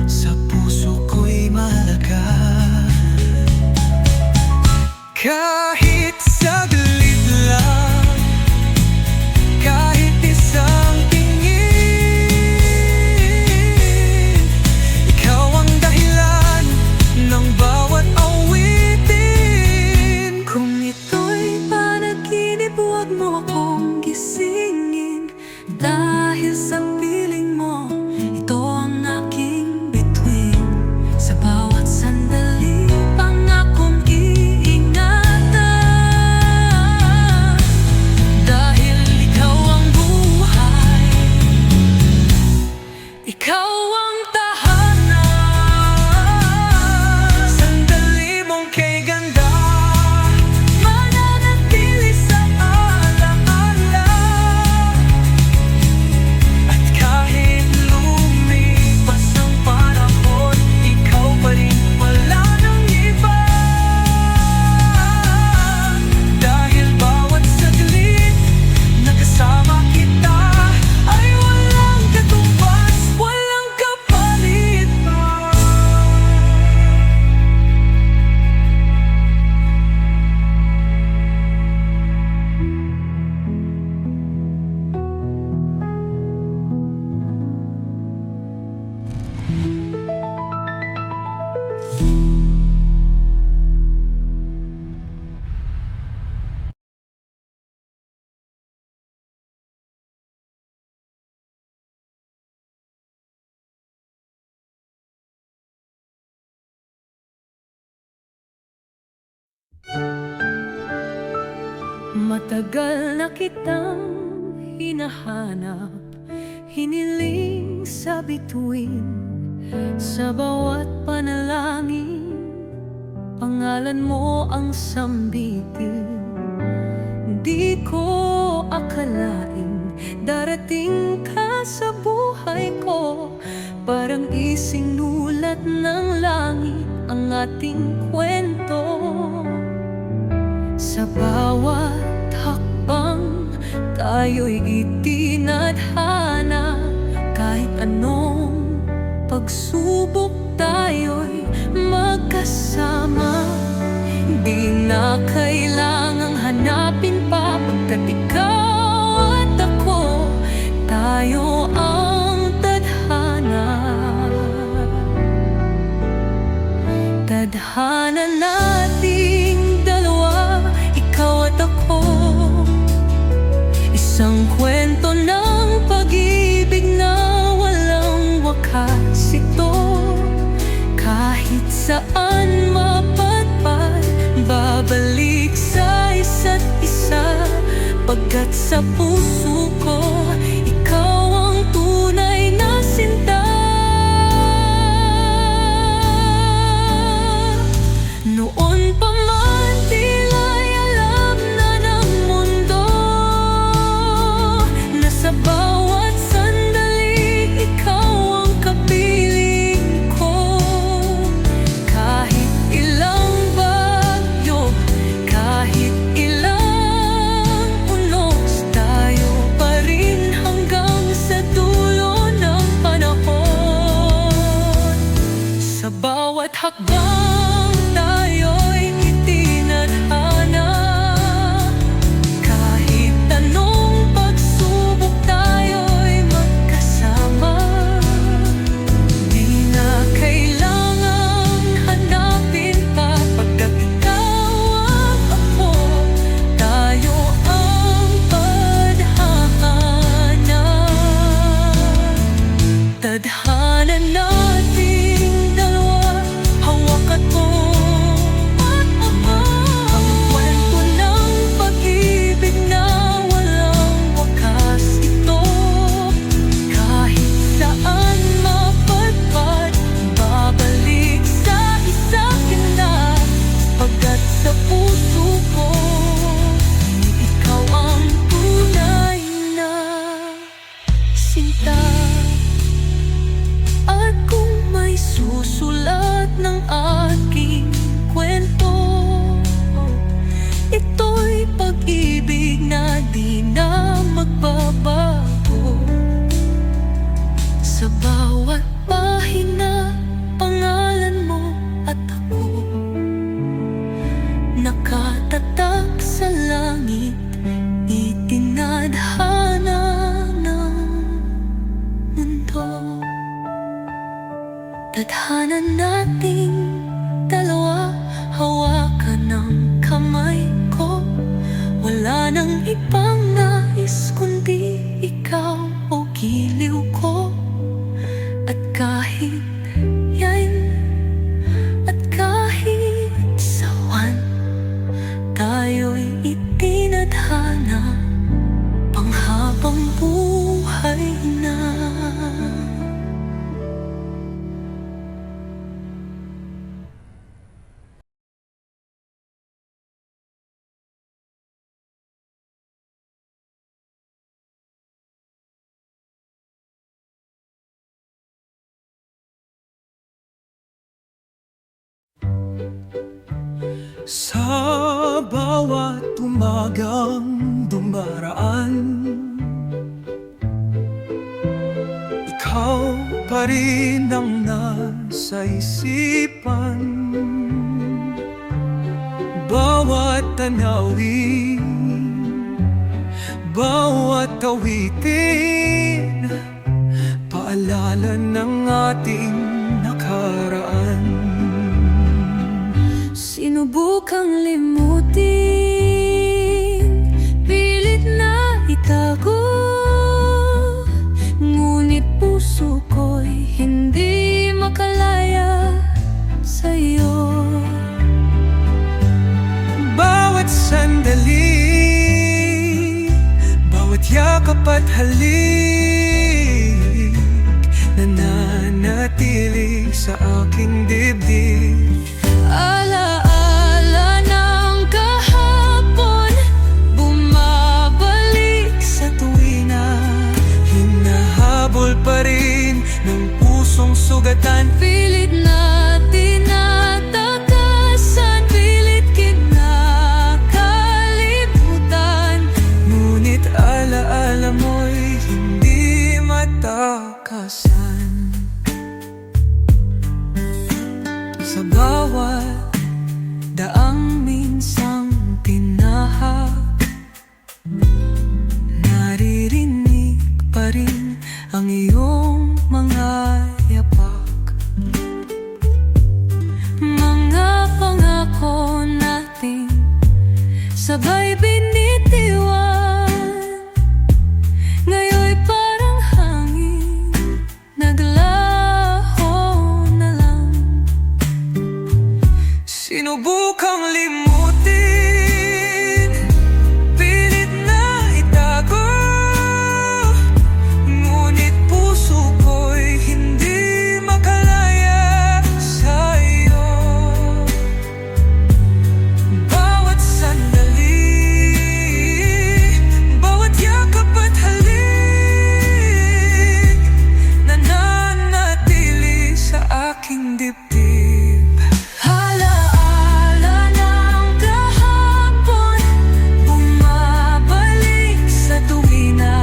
sa puso ko'y mahalaga. Kahit saglit lang, kahit isang tingin, ikaw ang dahilan ng bawat awitin. Kung ito'y panaginip, huwag mo akong gisingin. Dahil sa piling mo, ito ang aking bituin. Sa bawat sandali, pangakong iingatan. Dahil ikaw ang buhay, ikaw ang tahanan. Sandali mong kay ganda, mananatili sa alaala. At Matagal na kitang hinahanap, hiniling sa bituin, sa bawat panalangin, pangalan mo ang sambitin. Di ko akalain darating ka sa buhay ko, parang isinulat ng langit ang ating kwento. Sa bawat hakbang tayo'y itinadhana, kahit anong pagsubok tayo'y magkasama. Di na kailangang hanapin pa, pagkat ikaw at ako, tayo ang tadhana. Tadhana nating dalawa, ikaw at ako, isang kwento ng pag-ibig na walang wakas ito. Kahit saan mapadpad, babalik sa isa't isa, pagkat sa puso ko, ikaw ang tunay na sinta. Noon pa man tila'y alam na ng mundo, na sa bawat sandali ikaw ang kapiling ko. Kahit ilang bagyo, kahit ilang unos, tayo pa rin hanggang sa dulo ng panahon. Sa bawat hakbang tayo'y itinadhana, kahit anong pagsubok tayo'y magkasama. Di na kailangang hanapin pa, pagkat ikaw at ako, tayo ang tadhana. Tadhana nating dalawa, hawak at mo at ako, ang kwento ng pag-ibig na walang wakas ito. Kahit saan mapadpad, babalik sa isa't isa, pagkat sa puso ko, ikaw ang tunay na sinta. At kung may susulat ng aking kwento, ito'y pag-ibig na di na magbabago. Sa bawat pahina, pangalan mo at ako, nakatatak sa langit, itinadhana ng mundo. Tadhana nating dalawa, hawakan ng kamay ko, wala nang ibang nais kundi ikaw o giliw ko. At kahit yan, at kahit sawan, tayo'y itinadhana, panghabang buhay na. Sa bawat umagang dumaraan, ikaw pa rin ang nasa isipan. Bawat tanawin, bawat awitin, paalala ng ating nakaraan. Sinubukang limutin, pilit na itago, ngunit puso ko'y hindi makalaya sa'yo. Bawat sandali, pusong sugatan. Pilit na tinatakasan, pilit kinakalimutan. Ngunit alaala mo'y hindi matakasan. Sa bawat daang minsang tinahak, naririnig pa rin ang iyong mga yapak. Mga pangako natin sabay binitiwan, ngayon'y parang hangin, naglaho na lang. Sinubukang limutin, pilit na itago, ngunit puso ko'y hindi makalaya sa'yo. Bawat sandali, bawat yakap at halik, nananatili sa aking dibdib. Alaala ng kahapon, bumabalik sa tuwina,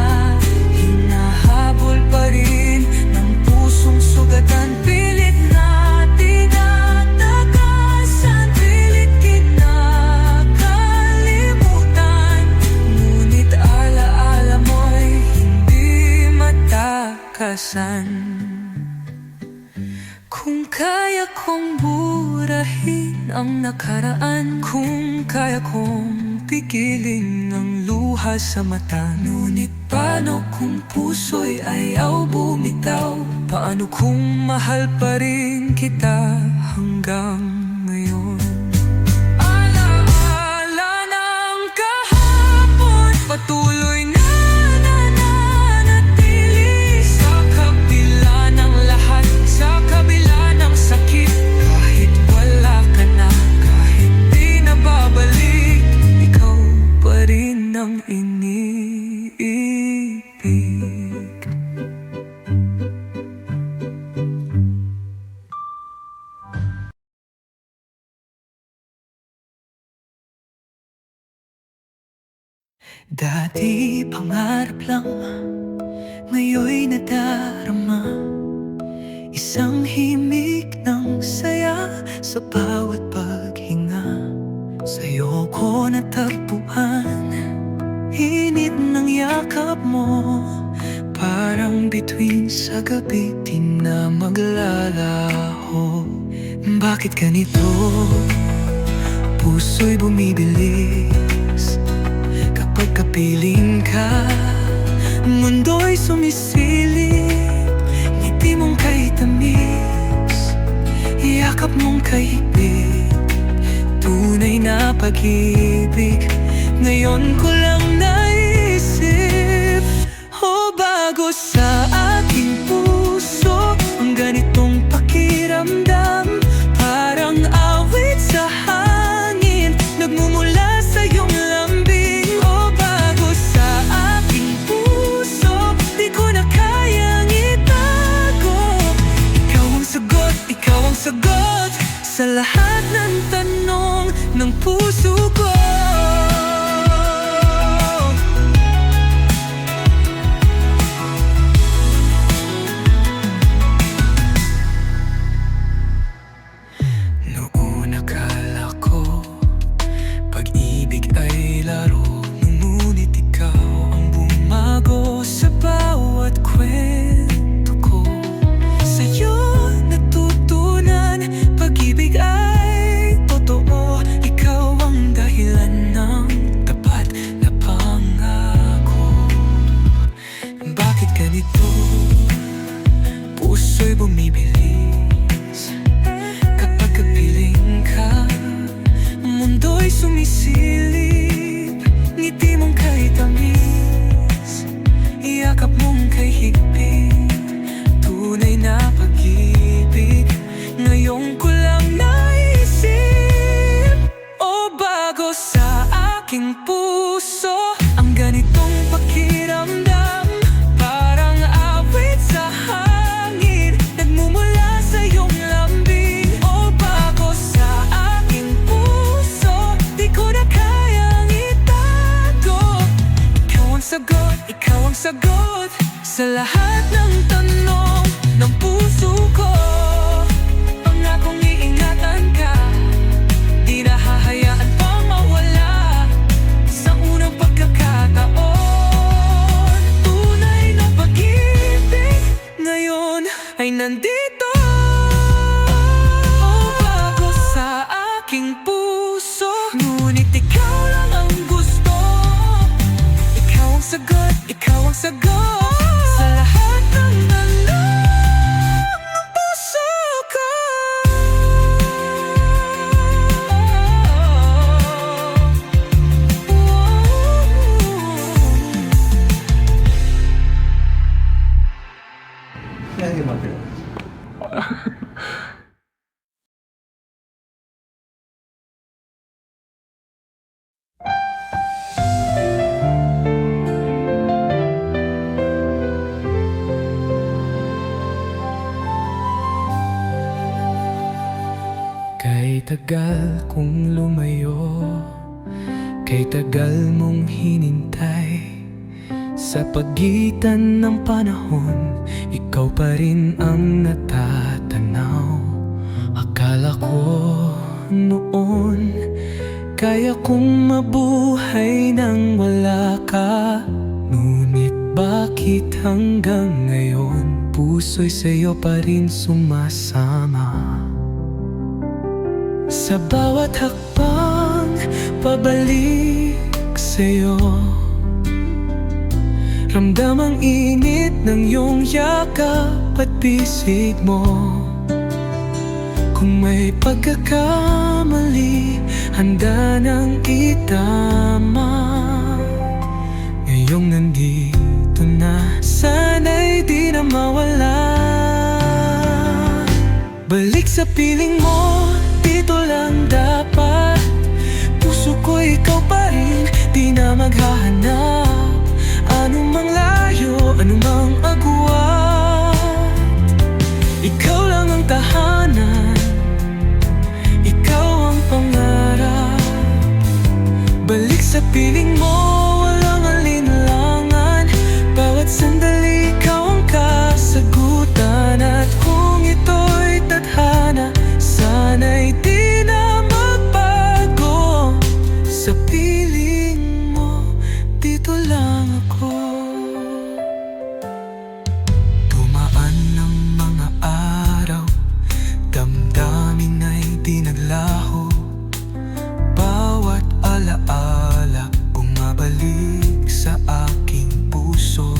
Hinahabol pa rin ng pusong sugatan. Pilit na tinatakasan, pilit kinakalimutan. Ngunit alaala mo'y hindi matakasan. kung kaya kong burahin ang nakaraan, Kung kaya kong pigilin ang luha sa mata, ngunit paano kung puso'y ayaw bumitaw? Paano kung mahal pa rin kita hanggang ngayon? Alaala ng kahapon, patuloy na nananatili sa kabila ng lahat, sa kabila ng sakit. Kahit wala ka na, kahit di na babalik, ikaw pa rin ang iniibig. Dati pangarap lang, ngayon'y nadarama. Isang himig ng saya sa bawat paghinga. Sa'yo ko natagpuan, init ng yakap mo, parang bituin sa gabi di na maglalaho. Bakit ganito? Puso'y bumibilis kapag kapiling ka. Mundo'y sumisilip, ngiti mong kay tamis, yakap mong kay higpit, tunay na pag-ibig. Ngayon ko lang naisip, bago sa aking puso ang ganitong pakiramdam. Parang awit sa hangin, nagmumula sa iyong lambing. Bago sa aking puso, di ko na kayang itago. Ikaw ang sagot, ikaw ang sagot sa lahat ng tanong ng puso ko. Noon akala ko pag-ibig ay laro, ngunit ikaw ang bumago sa bawat kwento ko. Sa'yo natutunan, pag-ibig ay totoo. Ikaw ang dahilan ng tapat na pangako. Bakit ganito? Puso'y bumibilis kapag kapiling ka. Mundo'y sumisilip, ngiti mong kay tamis, yakap mong kay higpit, tunay na pag-ibig. Ngayon ko lang naisip, bago sa aking puso ang ganitong pakiramdam. Parang awit sa hangin, nagmumula lahat ng tanong ng puso ko. Pangakong iingatan ka, di na hahayaan pang mawala sa unang pagkakataon. Tunay na pag-ibig ngayon ay nandito, bago sa aking puso. Ngunit ikaw lang ang gusto, ikaw ang sagot, ikaw ang sagot sa lahat ng alok ng puso ko. Kay tagal kong lumayo, kay tagal mong hinintay, sa pagitan ng panahon, ikaw pa rin ang natatanaw. Akala ko noon, kaya kong mabuhay nang wala ka. Ngunit bakit hanggang ngayon, puso'y sa'yo pa rin sumasama? Sa bawat hakbang pabalik sa'yo, ramdam ang init ng iyong yakap at bisig mo. Kung may pagkakamali, handa nang itama. Ngayong nandito na, sana'y di na mawala. Balik sa piling mo, dito lang dapat. Puso ko ikaw pa rin, di na maghahanap. Anumang layo, anumang agwat, ikaw lang ang tahanan, ikaw ang pangarap. Balik sa piling mo, walang alinlangan. Bawat sandali, ikaw ang kasagutan. At kung ito'y tadhana, sana'y di na magbago. Sa piling mo, dito lang ako. Dumaan ng mga araw, damdamin ay di naglaho. Bawat alaala bumabalik sa aking puso.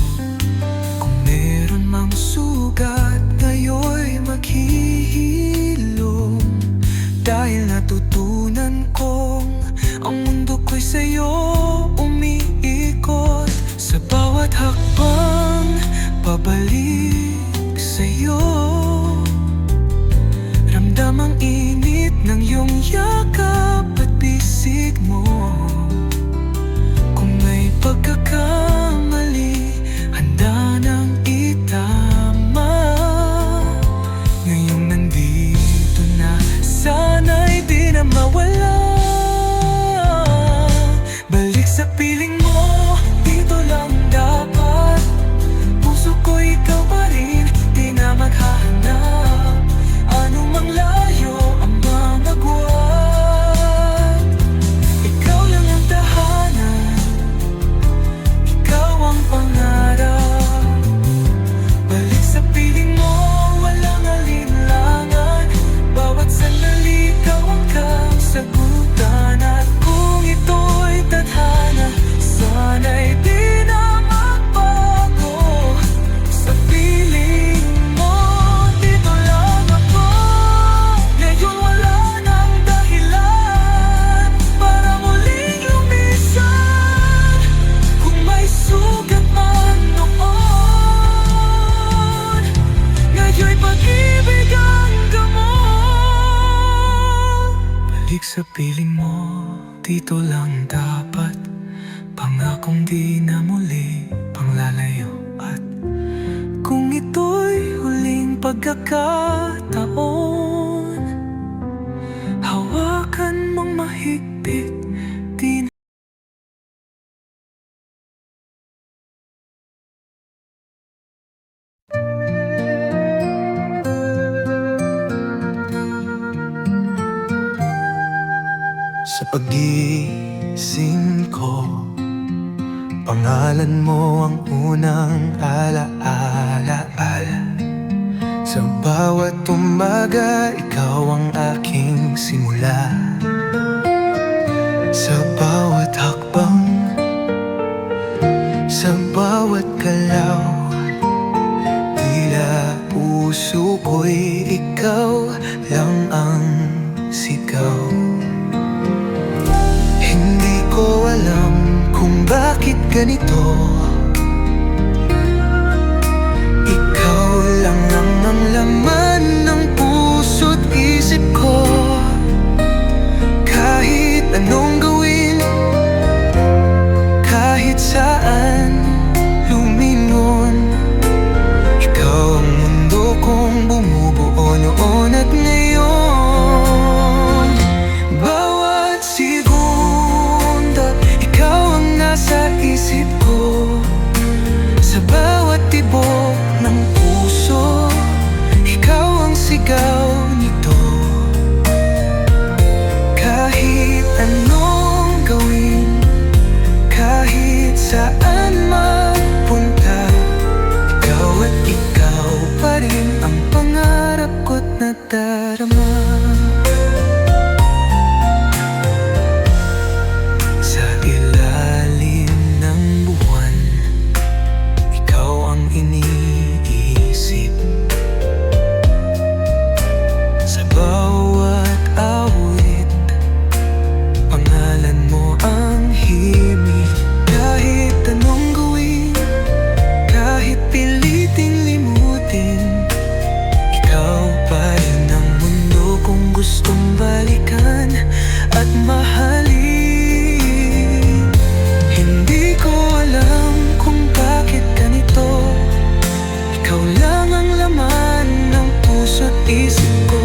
Kung meron mang sugat, ngayon'y maghihilom. Dahil natutunan kong ang mundo ko'y sa'yo umiikot. Sa bawat hakbang pabalik sa'yo, ramdam ang init ng iyong yakap at bisig mo. Kung may pagkakamali, handa nang itama. Ngayong nandito na, sana'y di na mawala. Balik sa piling mo, dito lang dapat. Puso ko ikaw pa rin, di na maghahanap. Anumang layo ang mga agwat, ikaw lang ang tahanan, ikaw ang pangarap. Balik sa piling mo, walang alinlangan. Bawat sandali, ikaw ang kasagutan. At kung ito'y tadhana, sana'y di na magbago. Sa piling mo, dito lang ako. Ngayon wala nang dahilan para muling lumisan. Kung may sugat man noon, ngayon'y pag-ibig ang gamot. Balik sa piling mo, dito lang dapat. Pangakong di na muli panglalayo. At kung ito'y huling pagkakataon, hawakan mong mahigpit, di Pagising ko, pangalan mo ang unang alaala. Sa bawat umaga, ikaw ang aking simula. Sa bawat hakbang, sa bawat galaw, tila puso ko'y ikaw lang ang sigaw. Hindi ko alam kung bakit ganito. Ikaw lang ang laman ng puso't isip ko. Kahit anong gawin, kahit saan lumingon, ikaw ang mundo kong bumubuo noon at ngayon. Bawat segunda, ikaw ang nasa isip ko. Sa bawat tibok ng puso, ikaw ang sigaw nito. Kahit anong gawin, kahit saan magpunta, ikaw at ikaw pa rin ang pangarap ko't nadarama. Sa ilalim ng buwan, ikaw ang iniisip. Sa bawat awit, pangalan mo ang himig. Kahit anong gawin, kahit piliting limutin, ikaw pa rin ang mundo kong gustong balikan at mahalin. Hindi ko alam kung bakit ganito. Ikaw lang ang laman ng puso't isip ko.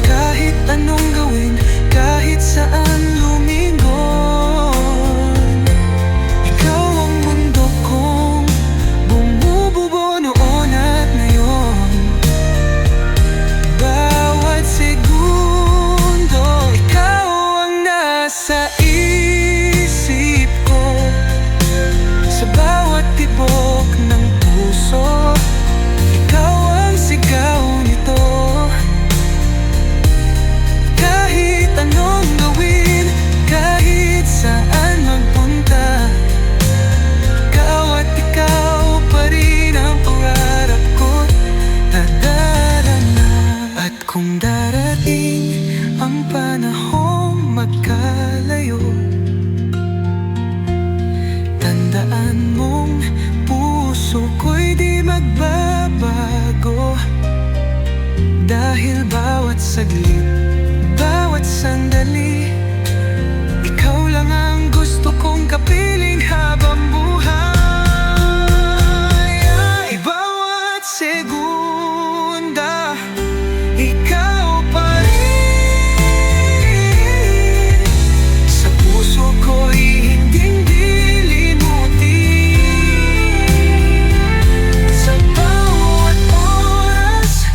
Kahit anong gawin, kahit saan lumingon, ikaw ang mundo kong bumubuo noon at ngayon. Bawat segundo, ikaw ang nasa isip ko. Sa bawat tibok ng puso, ikaw ang sigaw nito. Kahit anong gawin, kahit saan magpunta, ikaw at ikaw pa rin ang pangarap ko't nadarama. At kung darating ang panahong magkalayo, tandaan mong puso ko'y di magbabago. Dahil bawat saglit, bawat sandali, ikaw lang ang gusto kong kapiling habang buhay. Ay, bawat segunda, ikaw pa rin. Sa puso ko'y hinding dilimutin. Sa bawat oras,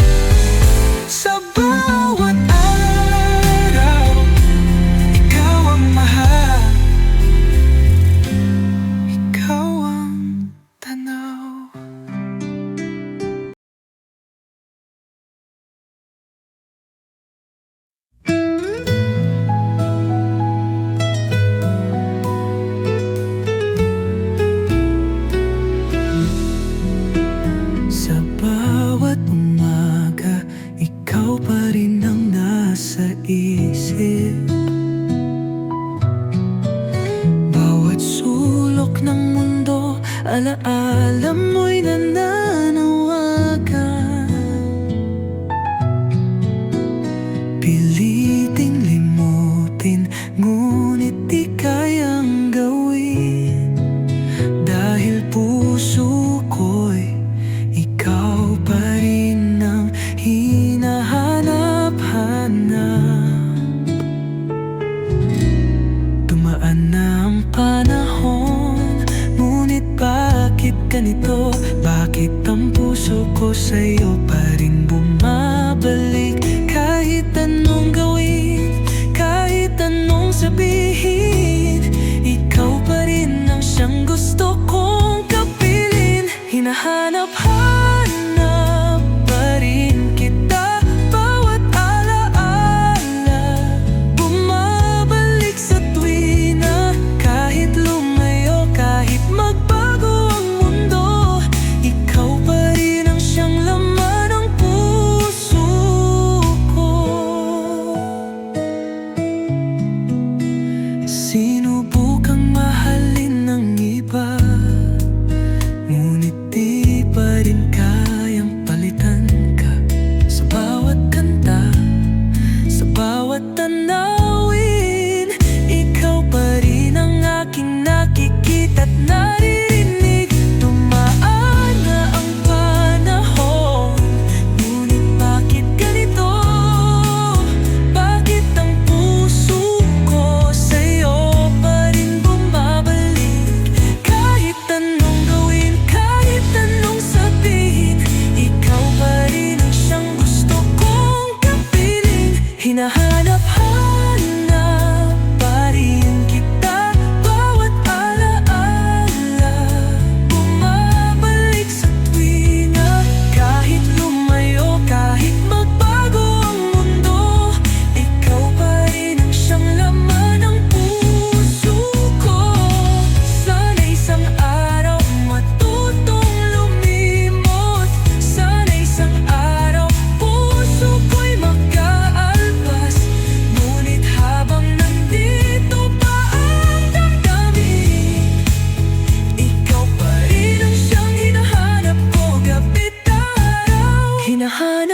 sa bawat araw, ikaw ang mahal, ikaw ang tanaw. Sa bawat umaga, ikaw pa rin ang nasa isip. Bawat sulok ng mundo, alaala mo'y nananawagan. Piliting limutin, ngunit di kayang gawin. Dahil puso ko'y ikaw pa rin ang hinahanap-hanap. Dumaan na ang panahon, ngunit bakit ganito? Bakit ang puso ko sa'yo pa rin bumabalik? Kahit anong gawin, kahit anong sabihin,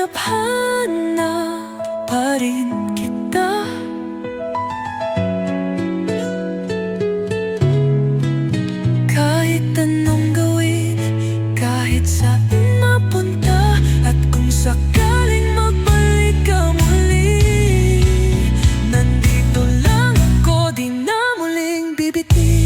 hanap-hanap pa rin kita. Kahit anong gawin, kahit saan mapunta, at kung sakaling magbalik ka muli, nandito lang ako, di na muling bibitin.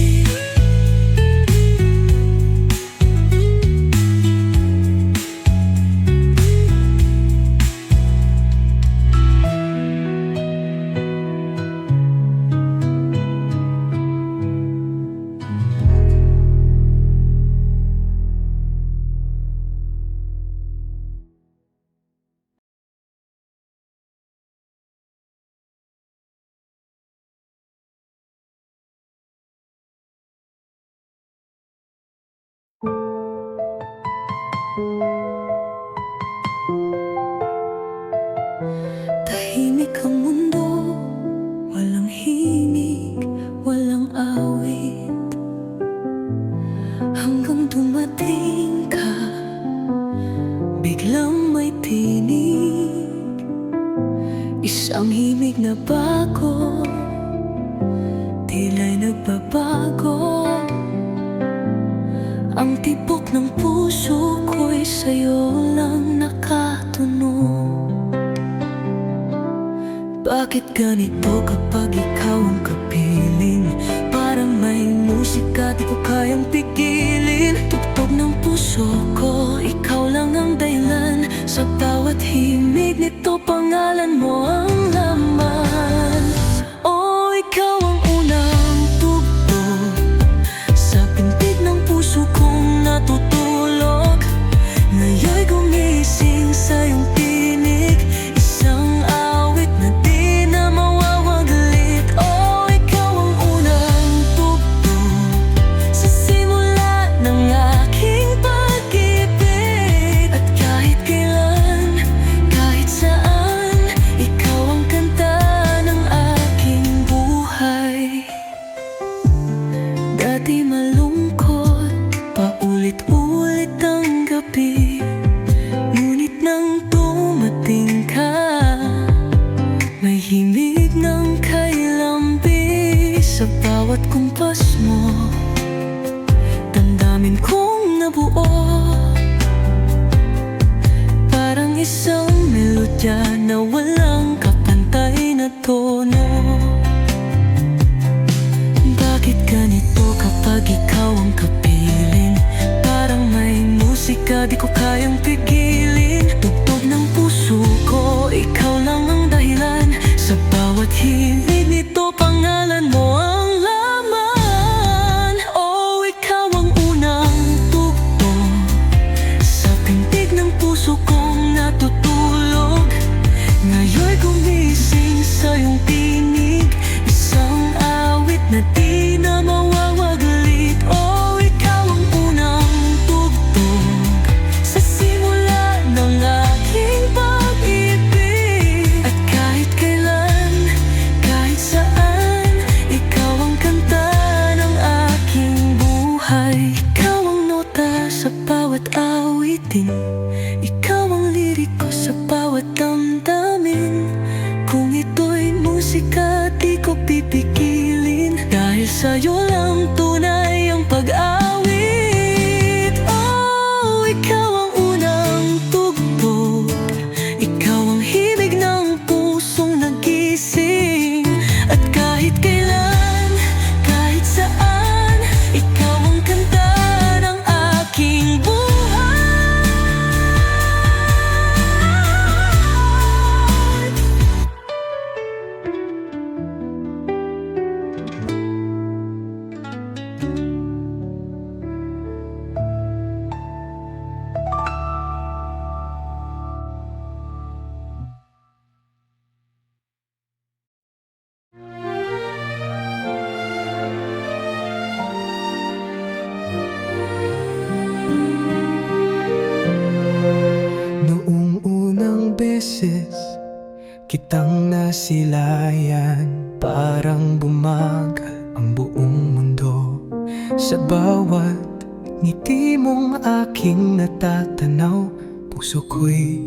Tahimik ang mundo, walang himig, walang awit, hanggang dumating ka, biglang may tinig. Isang himig na bago, tila'y nagbabago. Ang tibok ng puso ko'y sa'yo lang nakatunog. Bakit ganito kapag ikaw ang kapiling? Parang may musika di ko kayang pigilin. Tugtog ng puso ko, ikaw lang ang dahilan. Sa bawat himig nito, pangalan mo ang laman. Oh, ikaw ang unang tugtog sa pintig ng puso kong natutulog. Ngayon'y gumising sa iyong tinig, isang awit na di na mawawaglit. Oh, ikaw ang unang tugtog sa simula ng aking pag-ibig. At kahit kailan, kahit saan, ikaw ang kanta ng aking buhay. Dati malungkot, paulit-ulit ang gabi, ngunit nang dumating ka, may himig ng kailambi. Sa bawat kumpas mo, damdamin kong nabuo, parang isang melodya na walang kapantay na tono. Bakit ganito kapag ikaw ang kapiling? Parang may musika di ko kayang pigilin. Tugtog ng puso ko, ikaw lang ang dahilan. Sa bawat himig nito, pangalan mo ang laman. Oh, ikaw ang unang tugtog sa pintig ng puso kong natutulog. Ngayon'y gumising sa iyong tinig, isang awit na di na mawawaglit. Oh, ikaw ang unang tugtog sa simula ng aking pag-ibig. At kahit kailan, kahit saan, ikaw ang kanta ng aking buhay. Ikaw ang nota sa bawat awitin, ikaw ang liriko sa bawat damdamin. Kung ito'y musika, di ko pipigilin, dahil sa'yo lang tunay ang pag-awit. Oh, ikaw ang unang tugtog, ikaw ang himig ng pusong nagising. At kahit kailan, kahit saan, ikaw ang kanta ng aking buhay. Noong unang beses kitang nasilayan, parang bumagal ang buong mundo. Sa bawat ngiti mong aking natatanaw, puso ko'y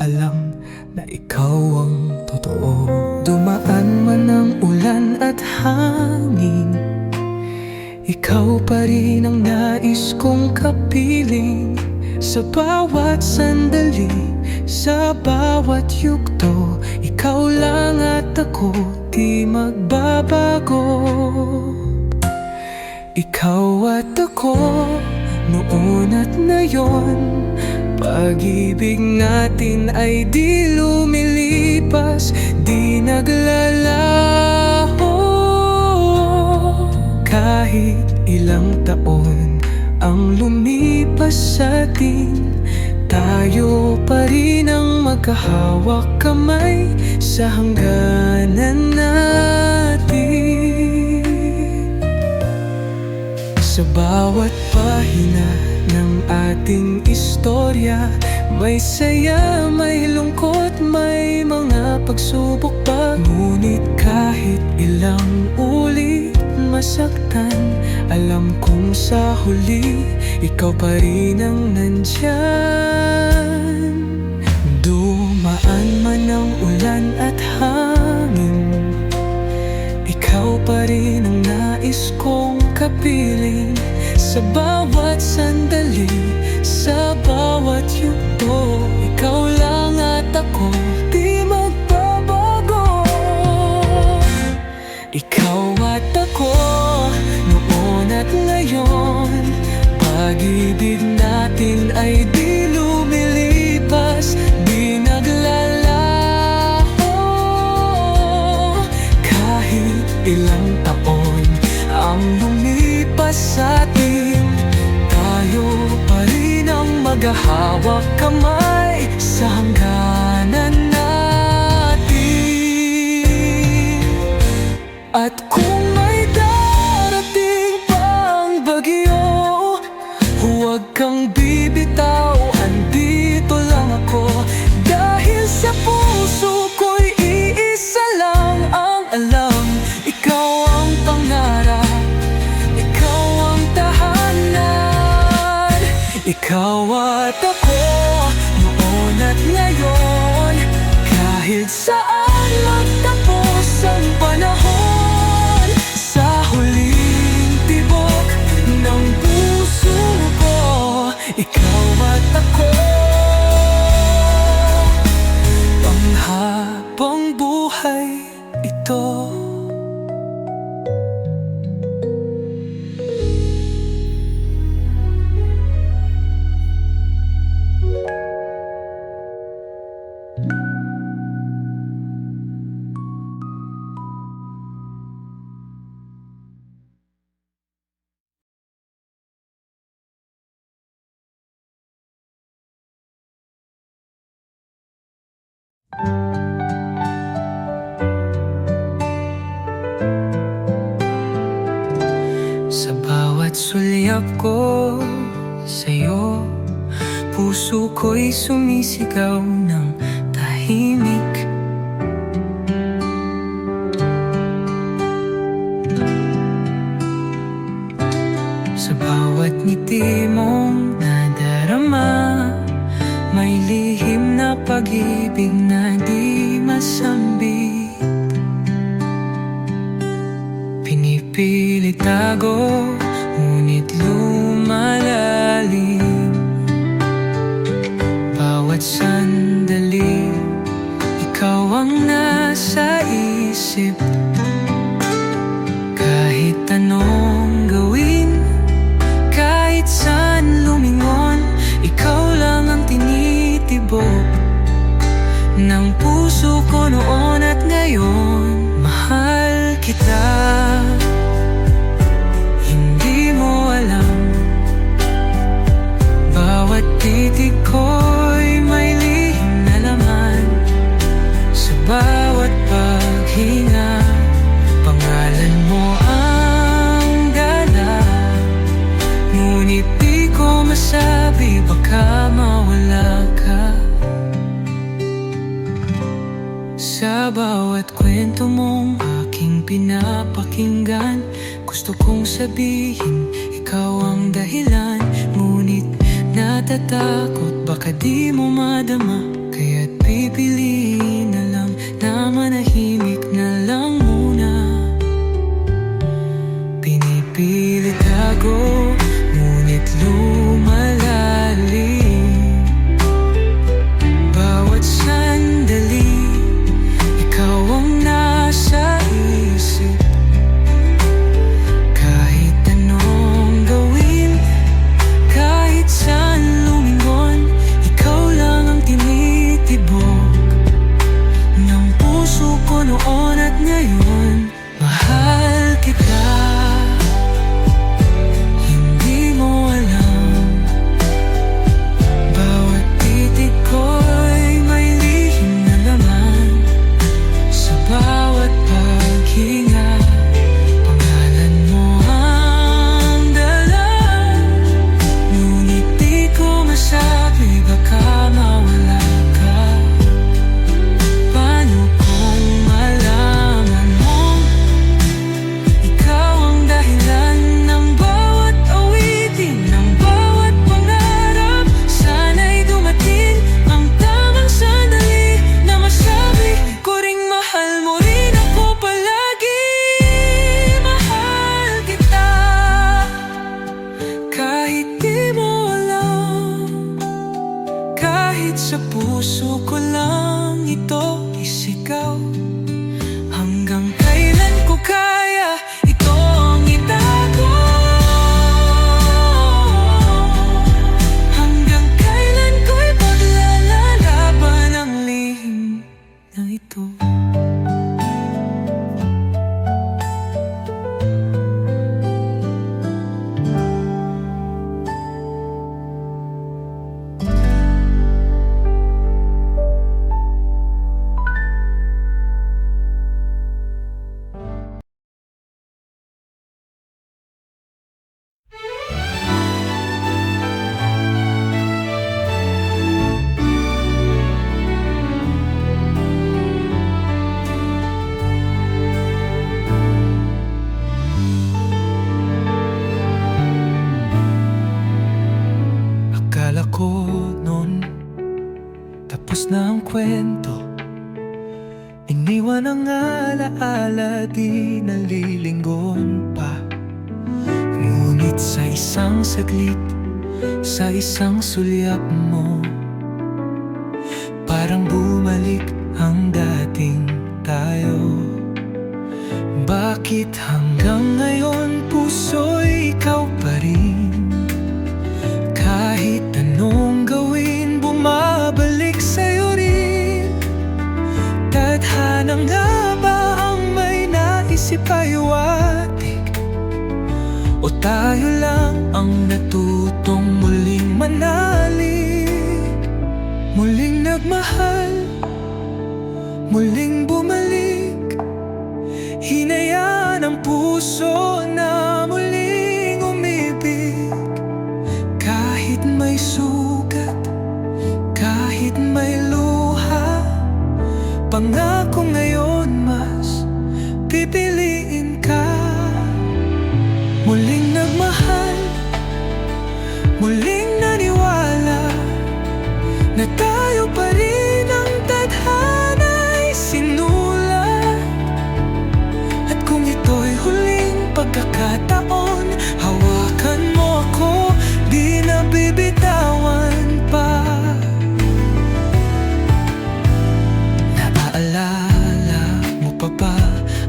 alam na ikaw ang totoo. Dumaan man ang ulan at hangin, ikaw pa rin ang nais kong kapiling. Sa bawat sandali, sa bawat yugto, ikaw lang at ako, di magbabago. Ikaw at ako, noon at ngayon, pag-ibig natin ay di lumilipas, di naglalaho. Kahit ilang taon ang lumipas sa atin, tayo pa rin ang magkahawak kamay sa hangganan natin. Sa bawat pahina ng ating istorya, may saya, may lungkot, may mga pagsubok pa. Ngunit kahit ilang ulit masaktan, alam kong sa huli, ikaw pa rin ang nandyan. Dumaan man ang ulan at hangin, ikaw pa rin ang nais kong kapiling. Sa bawat sandali, sa bawat yugto, ikaw lang at ako, di magbabago. Ikaw at ako, noon at ngayon, pag-ibig natin ay di lumilipas, di naglalaho. Kahit ilang taon ang lumipas sa atin, tayo pa rin ang maghahawak kamay sa hangganan natin. At kung may darating pang bagyo, huwag kang bibitaw, andito lang ako. Dahil sa puso ko'y iisa lang ang alam, ikaw ang pangarap, ikaw ang tahanan. Ikaw at ako, noon at ngayon, kahit saan magtapos ang panahon. Sa huling tibok ng puso ko, ikaw at ako, panghabang buhay ito. Sa bawat sulyap ko sa'yo, puso ko'y sumisigaw ng tahimik. Sa bawat ngiti mong nadarama, may lihim na pag-ibig na di masambit. Pinipilit tago, ngunit lumalalim. Bawat sandali, ikaw ang nasa isip. Kahit anong gawin, kahit saan lumingon, ikaw lang ang tinitibok ng puso ko noon at ngayon. Mahal kita, hindi mo alam. Bawat titig ko'y may lihim na laman. Sa bawat paghinga, pangalan mo ang dala. Ngunit di ko masabi, baka mawala ka. Sa bawat kwento mong aking pinapakinggan, gusto kong sabihin, ikaw ang dahilan. Ngunit natatakot, baka di mo madama, kaya't Kahit sa puso ko lang ito isigaw, hanggang kailan ko kaya itong itago? Hanggang kailan ko'y paglalaban ang lihim na ito? Akala ko noon tapos na ang kwento, iniwan ang alaala, di nalilinggon pa. Ngunit sa isang saglit, sa isang sulyap mo, parang bumalik ang dating tayo. Bakit hanggang ngayon puso'y ikaw pa rin? Kahit anong gawin, bumabalik sa'yo rin. Tadhana nga ba ang may nais ipahiwatig? O tayo lang ang natutong muling manalig? Muling nagmahal, muling bumalik, hinayaan ang puso na muling umibig. Kahit may sugat, kahit may luha, pangako ngayon mas pipiliin ka. Muling nagmahal, muling naniwala na tayo pa rin ang tadhana'y sinulat. At kung ito'y huling pagkakataon, hawakan mo ako, di na bibitawan pa. Naaalala mo pa ba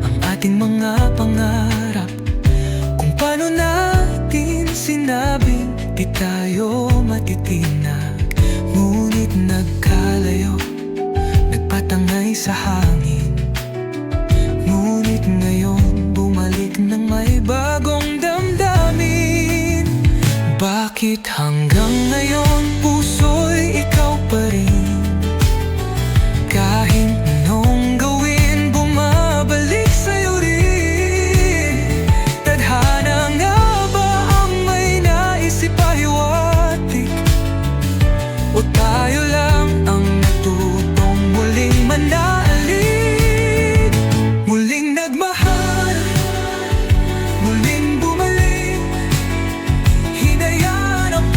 ang ating mga pangarap? Kung paano natin sinabing di tayo matitinag, ngunit nagkalayo, nagpatangay sa hangin. Ngunit ngayon bumalik ng may bagong damdamin. Bakit hanggang ngayon puso'y ikaw pa rin? Kahit anong gawin, bumabalik sa'yo rin. Tadhana nga ba ang may nais ipahiwatig? O tayo lang ang natutong muling manalig? Muling nagmahal, muling bumalik, hinayaan ang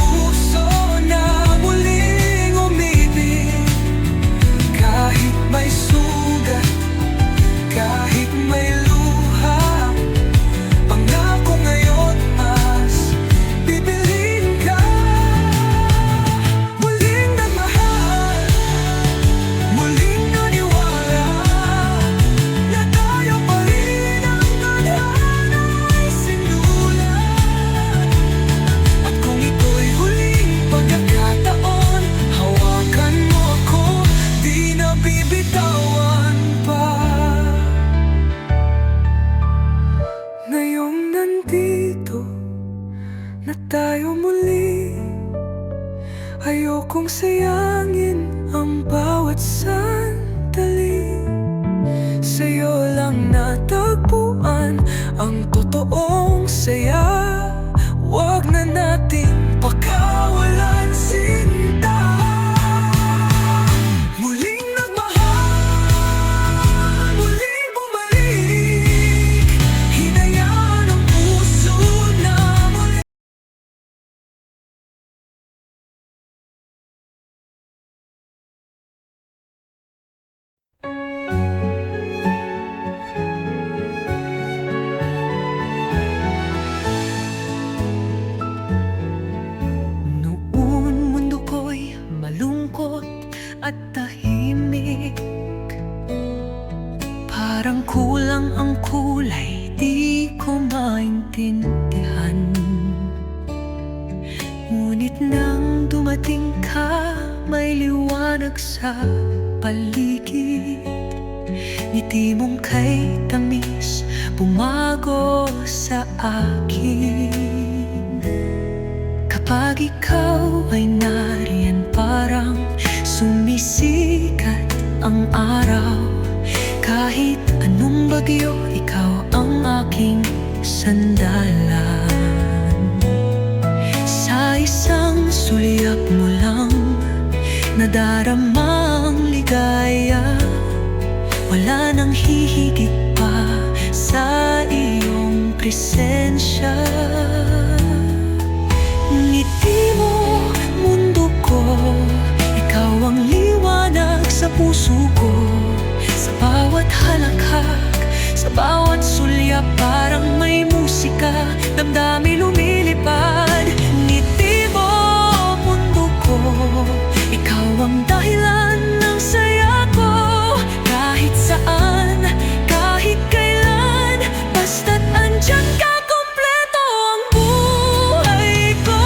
at tahimik. Parang kulang ang kulay, di ko maintindihan. Ngunit nang dumating ka, may liwanag sa paligid. Ngiti mong kay tamis, bumago sa akin. Kapag ikaw ay nariyan, parang sumisikat ang araw. Kahit anong bagyo, ikaw ang aking sandalan. Sa isang sulyap mo lang, nadaramang ligaya. Wala nang hihigit pa sa iyong presensya. Ngiti mo, mundo ko, ikaw ang liwanag sa puso ko. Sa bawat halakhak, sa bawat sulyap, parang may musika, damdamin lumilipad. Ngiti mo, mundo ko, ikaw ang dahilan ng saya ko. Kahit saan, kahit kailan, basta't andyan ka, kompleto ang buhay ko.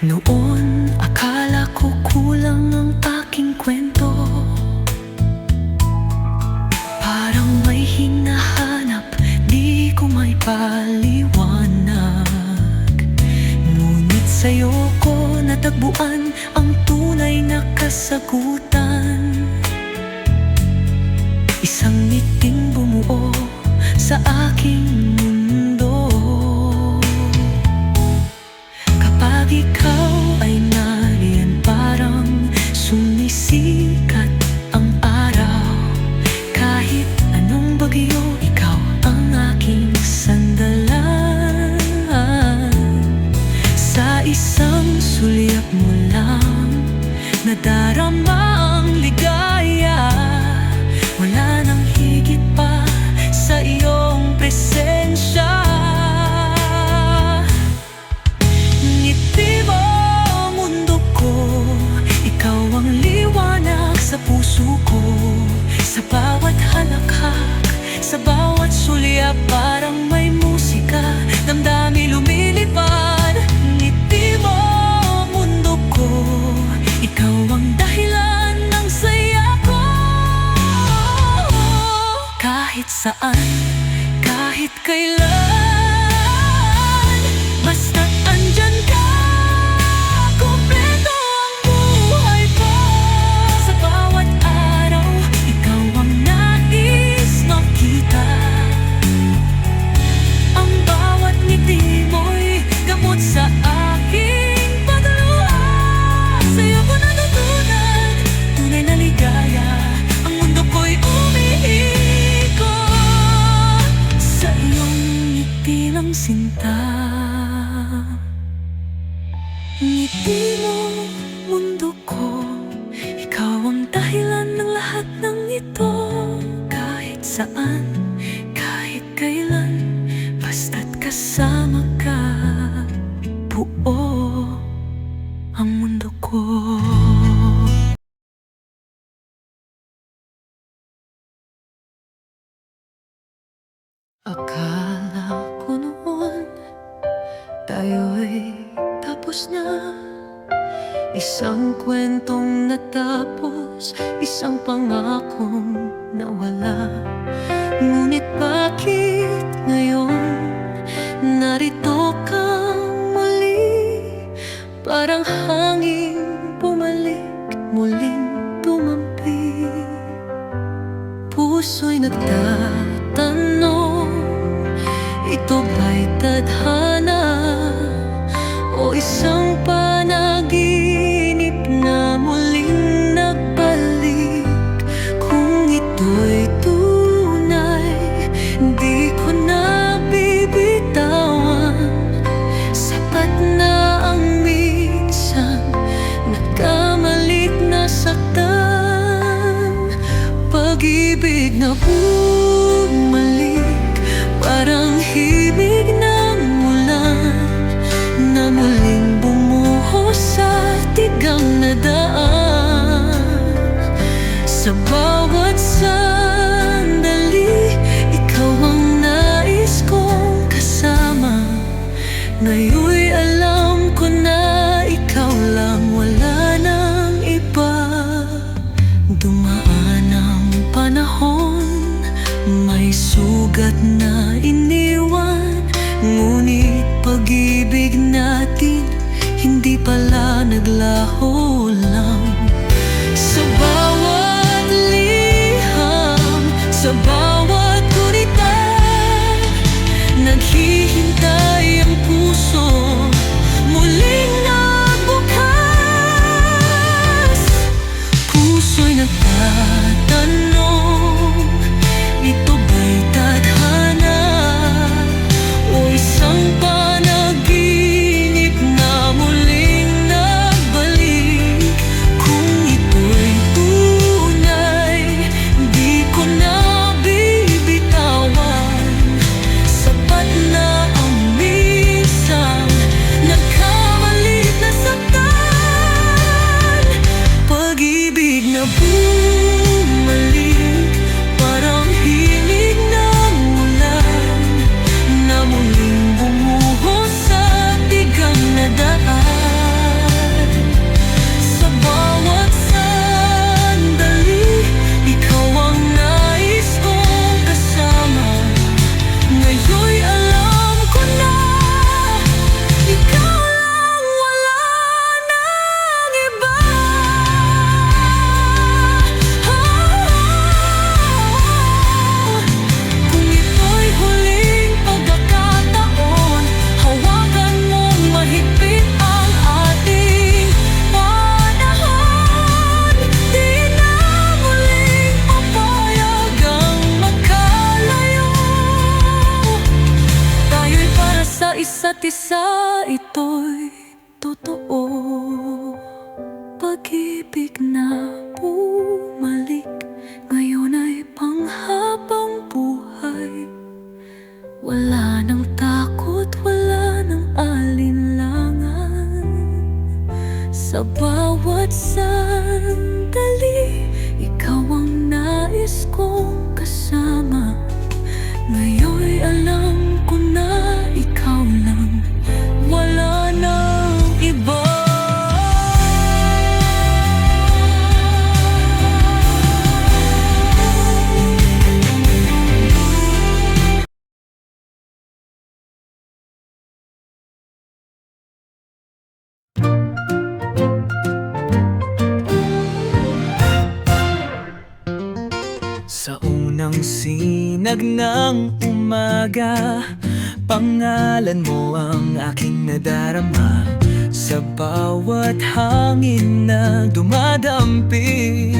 Noon, akala ko kulang ang aking kwento. Parang may hinahanap, di ko may paliwanag. Ngunit sa'yo ko natagpuan ang tunay na kasagutan. Isang ngiting bumuo sa aking mundo. Kapag ikaw ay nariyan, parang sumisikat ang araw. Kahit anong bagyo, ikaw ang aking sandalan. Sa isang sulyap mo lang, nadarama ang ligaya. Wala nang higit pa sa iyong presensya. Ngiti mo, mundo ko, ikaw ang liwanag sa puso ko. Sa bawat halakhak, sa bawat sulyap, parang may musika, damdamin lumilipad. Ngiti mo, mundo ko, ikaw ang dahilan ng saya ko. Kahit saan, kahit kailan, basta't andyan ka, kompleto ang buhay ko. Sa bawat araw, ikaw ang nais makita. Ang bawat ngiti mo'y gamot sa aking pagluha. Sa'yo ko natutunan, tunay na ligaya. Ang mundo ko'y umiikot sa iyong ngiti ng sinta. Ngiti mo, mundo ko, ikaw ang dahilan ng lahat ng ito. Kahit saan, kahit kailan, basta't kasama ka, buo ang mundo ko. Akala ko noon tayo'y tapos na. Isang kwentong natapos, isang pangakong nawala. Ngunit bakit ngayon narito kang muli? Parang hangin bumalik, muling tumampi. Puso'y nagtatanong, ito ba'y tadhana o isang panaginip na muling nagbalik? Kung ito'y tunay, di ko na bibitawan. Sapat na ang minsan nagkamalik na saktan. Pag-ibig na bumalik, parang himig ng ulan na muling bumuhos sa nadaan. Sa bawat sandali, ikaw ang nais kong kasama. Ngayon'y alam ko na ikaw lang, wala nang iba. Dumaan ang panahon, may sugat na iniwan, ngunit pag-ibig natin hindi pala naglaho lang. Sa bawat liham, sa bawat gurita, naghihintay ang puso, muling nagbukas. Puso'y nagtatanong, ito ba'y tadhana o isang panaginip na muling nagbalik? Kung ito'y tunay, di ko na bibitawan. Sapat na ang minsan nagkamalit na saktan. Pag-ibig na bumalik, parang himig ng ulan na muling bumuhos sa tigang na daan. Sa bawat sandali, ikaw ang nais kong kasama. Ngayon'y alam ko na ikaw lang, wala nang iba. Kung ito'y huling pagkakataon, hawakan mong mahigpit ang ating panahon. Di na muling papayag ang magkalayo. Tayo'y para sa isa't isa, ito'y totoo. Pag-ibig na bumalik, ngayon ay panghabang buhay. Wala nang takot, wala nang alinlangan. Sa bawat sandali, ikaw ang nais kong kasama. Ngayon'y alam ko na ikaw lang, wala nang iba. Sa unang sinag ng umaga, pangalan mo ang aking nadarama. Sa bawat hangin na dumadampi,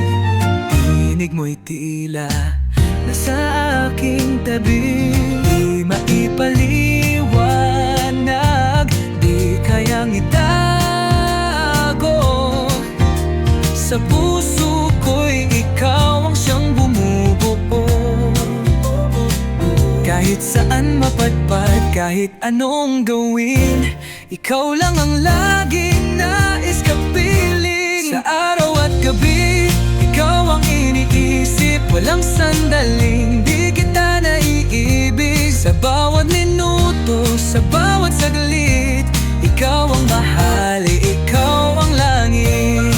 tinig mo'y tila nasa aking tabi. Di maipaliwanag, di kayang itago. Sa puso ko'y ikaw ang siyang bumubuo. Kahit saan mapadpad, kahit anong gawin, ikaw lang ang laging nais kapiling. Sa araw at gabi, ikaw ang iniisip, walang sandaling di kita naiibig. Sa bawat minuto, sa bawat saglit, ikaw ang mahal, ikaw ang langit.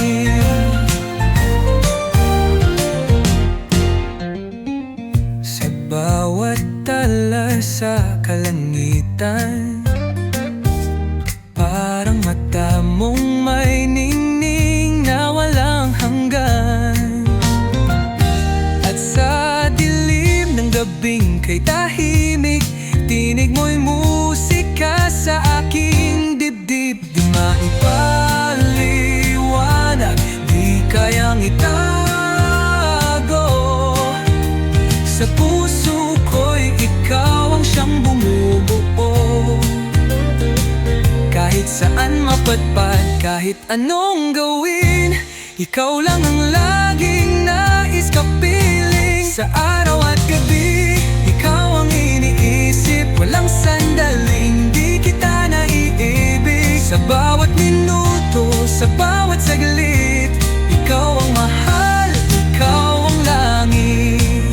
Sa bawat tala sa kalangitan, parang mata mong may ningning na walang hanggan. At sa dilim ng gabing kay tahimik, tinig mo'y musika sa aking dibdib. Di maipaliwanag, di kayang itago. Sa puso ko'y ikaw ang siyang bumubuo. Kahit saan mapadpad, kahit anong gawin, ikaw lang ang laging nais kapiling. Sa araw at gabi, ikaw ang iniisip, walang sandaling di kita naiibig. Sa bawat minuto, sa Sa bawat saglit, ikaw ang mahal, ikaw ang langit.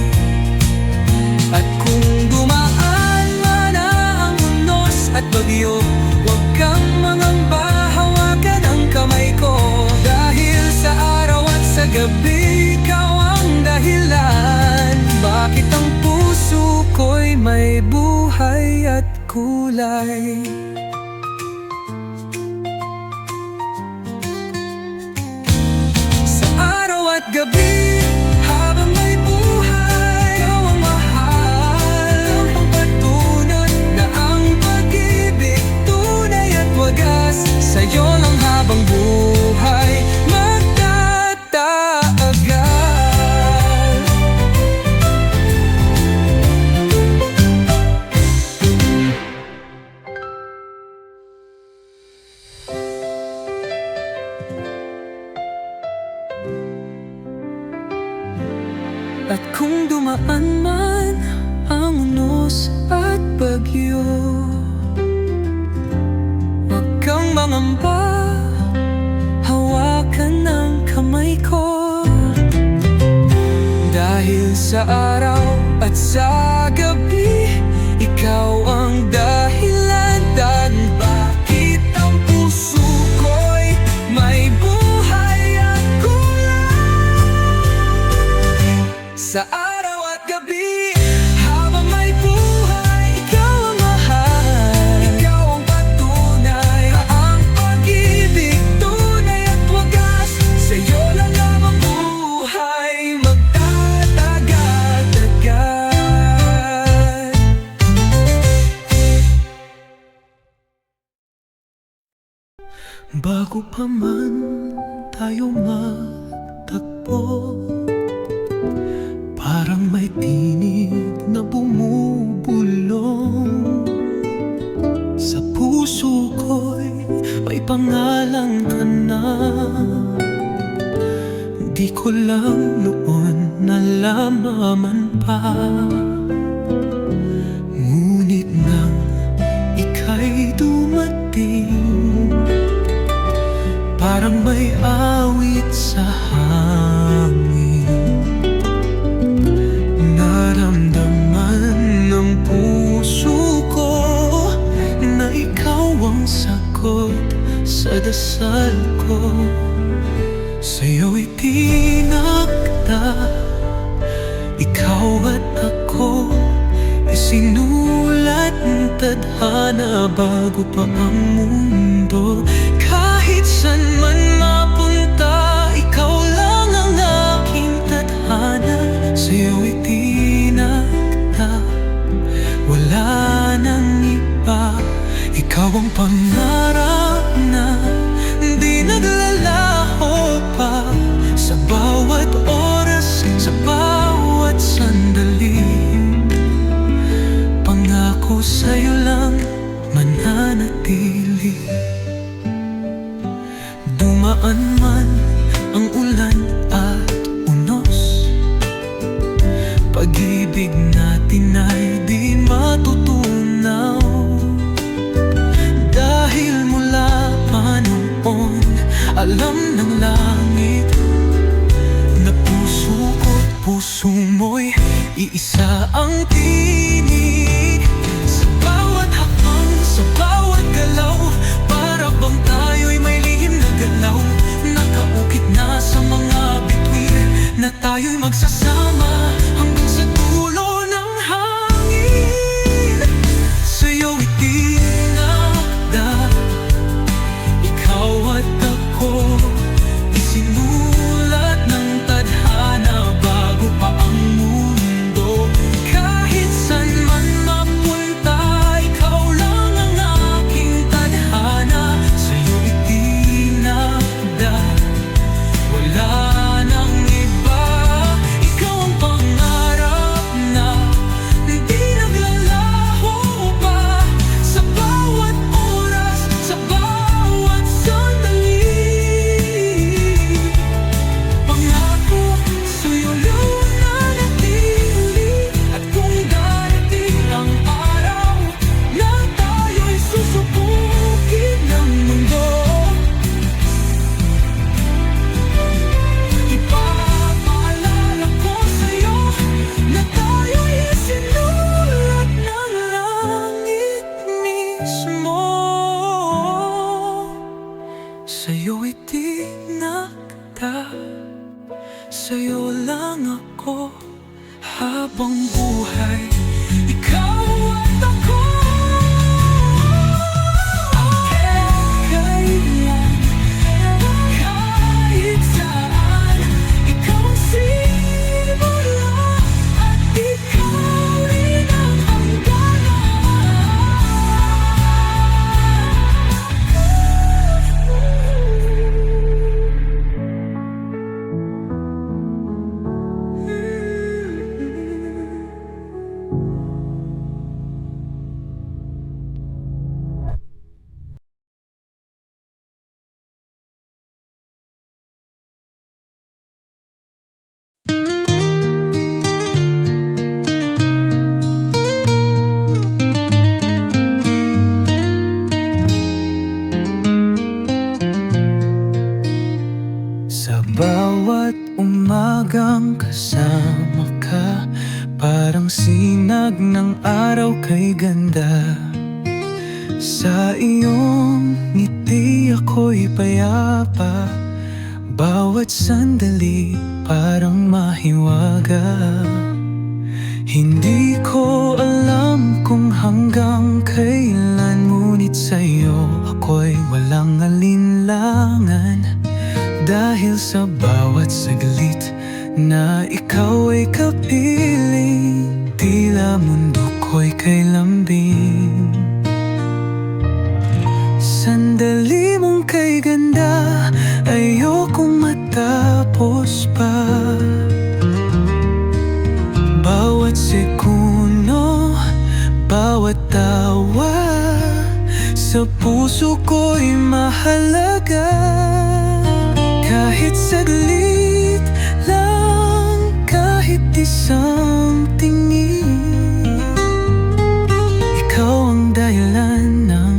At kung dumaan man ang unos at bagyo, huwag kang mangamba, hawakan ang kamay ko. Dahil sa araw at sa gabi, ikaw ang dahilan. Bakit ang puso ko'y may buhay at kulay? Sa araw at gabi, habang may buhay, ikaw ang mahal. Ang pagpatunod na ang pag-ibig tunay at wagas. Sa'yo lang habang buhay magtatagal. At kung dumaan man ang unos at bagyo, huwag kang mangamba, hawakan ang kamay ko. Dahil sa araw at sa gabi, ikaw ang dahilan. Dan bakit ang puso ko'y may buhay at kulay? Sa araw at gabi, habang may buhay, ikaw ang mahal. Ikaw ang patunay na ang pag-ibig tunay at wagas. Sa'yo lang ang buhay magtatagal-tagal. Bago pa man tayo magtagpo, parang may tinig na bumubulong. Sa puso ko'y may pangalan ka na. Di ko lang noon nalalaman pa. Ngunit nang ika'y dumating, parang may awit sa hangin. Naramdaman ng puso ko na ikaw ang sagot sa dasal ko. Sa'yo'y tinakda, ikaw at ako, isinulat ng tadhana bago pa ang mundo. Kahit saan man mapunta, ikaw lang ang aking tadhana. Sa'yo'y tinakda, wala nang iba. Ikaw ang pangarap na di naglalaho pa. Sa bawat oras, sa bawat sandali, pangako sa'yo lang mananatili. Dumaan man ang ulan at unos, pag-ibig natin ay di matutunaw. Dahil mula pa noon, alam ng langit na puso ko't puso mo'y iisa ang tinig. Sa bawat hakbang, sa bawat galaw, para bang tayo'y may lihim na galaw. Nakaukit na sa mga bituin na tayo'y magsasama hanggang sa dulo ng hangin. Sa'yo'y tinakda, ikaw at ako, isinulat ng tadhana bago pa ang mundo. Kahit saan man mapunta, ikaw lang ang aking tadhana. Sa'yo'y tinakda, wala nang iba. Ikaw ang pangarap kita, sa'yo lang ako habang buhay. Ikaw at ako, kailan, kahit saan. Ikaw ang simula at ikaw rin ang sa bawat umagang kasama ka, parang sinag ng araw kay ganda. Sa iyong ngiti ako'y payapa, bawat sandali parang mahiwaga. Hindi ko alam kung hanggang kailan, ngunit sa'yo ako'y walang alinlangan. Dahil sa bawat saglit na ikaw ay kapiling, tila mundo ko'y kay lambing. Sandali mong kay ganda, ayokong matapos pa. Bawat sekundo, bawat tawa, sa puso ko'y mahalaga. Kahit saglit lang, kahit isang tingin, ikaw ang dahilan ng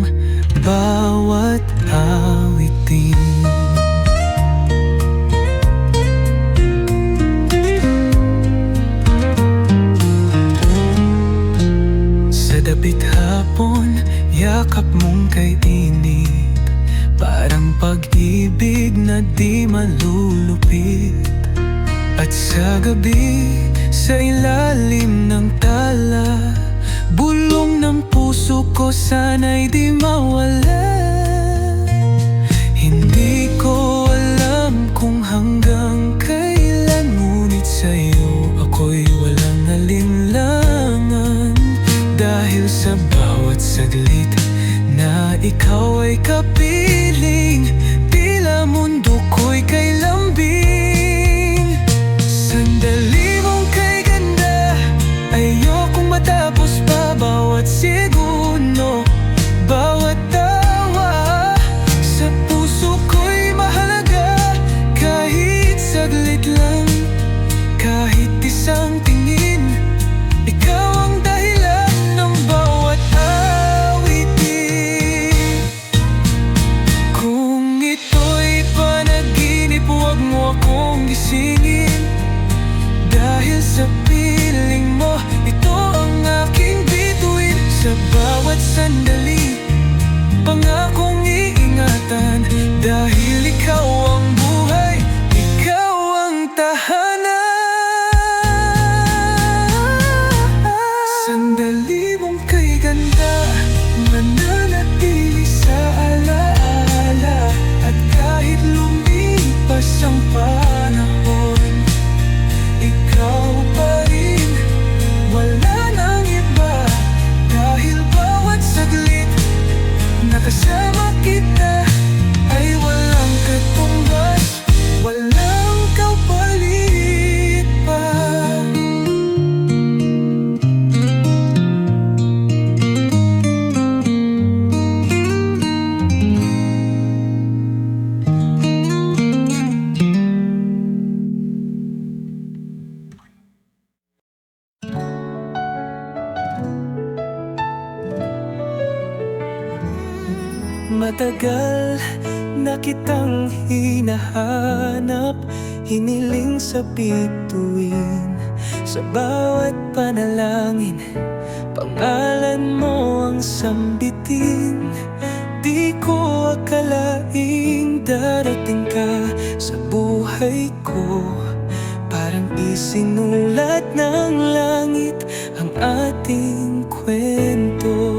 bawat awitin. Sa dapit hapon, yakap mong kay init, parang pag-ibig na di malulupit. At sa gabi, sa ilalim ng tala, bulong ng puso ko sana'y di mawala. Hindi ko alam kung hanggang kailan, ngunit sa'yo ako'y walang alinlangan. Dahil sa bawat saglit na ikaw ay kapiling, tila mundo ko'y kay lambing. Sandali mong kay ganda, ayokong matapos pa. Bawat segundo, bawat tawa, sa puso ko'y mahalaga. Kahit saglit lang, kahit isang tingin, ikaw ang dahilan ng bawat awitin. Kung ito'y panaginip, huwag mo akong gisingin. Dahil sa piling mo, ito ang aking bituin. Sa bawat sandali, pangakong iingatan. Dahil ikaw ang buhay, ikaw ang tahanan. Sandali mong kay ganda, mananatili sa alaala. At kahit lumipas ang panahon, ikaw pa rin, wala nang iba. Dahil bawat saglit na kasama kita ay walang katumbas, walang kapalit pa. Matagal na kitang hinahanap, hiniling sa bituin. Sa bawat panalangin, pangalan mo ang sambitin. Di ko akalaing darating ka sa buhay buhay ko. Parang isinulat ng langit ang ating kwento.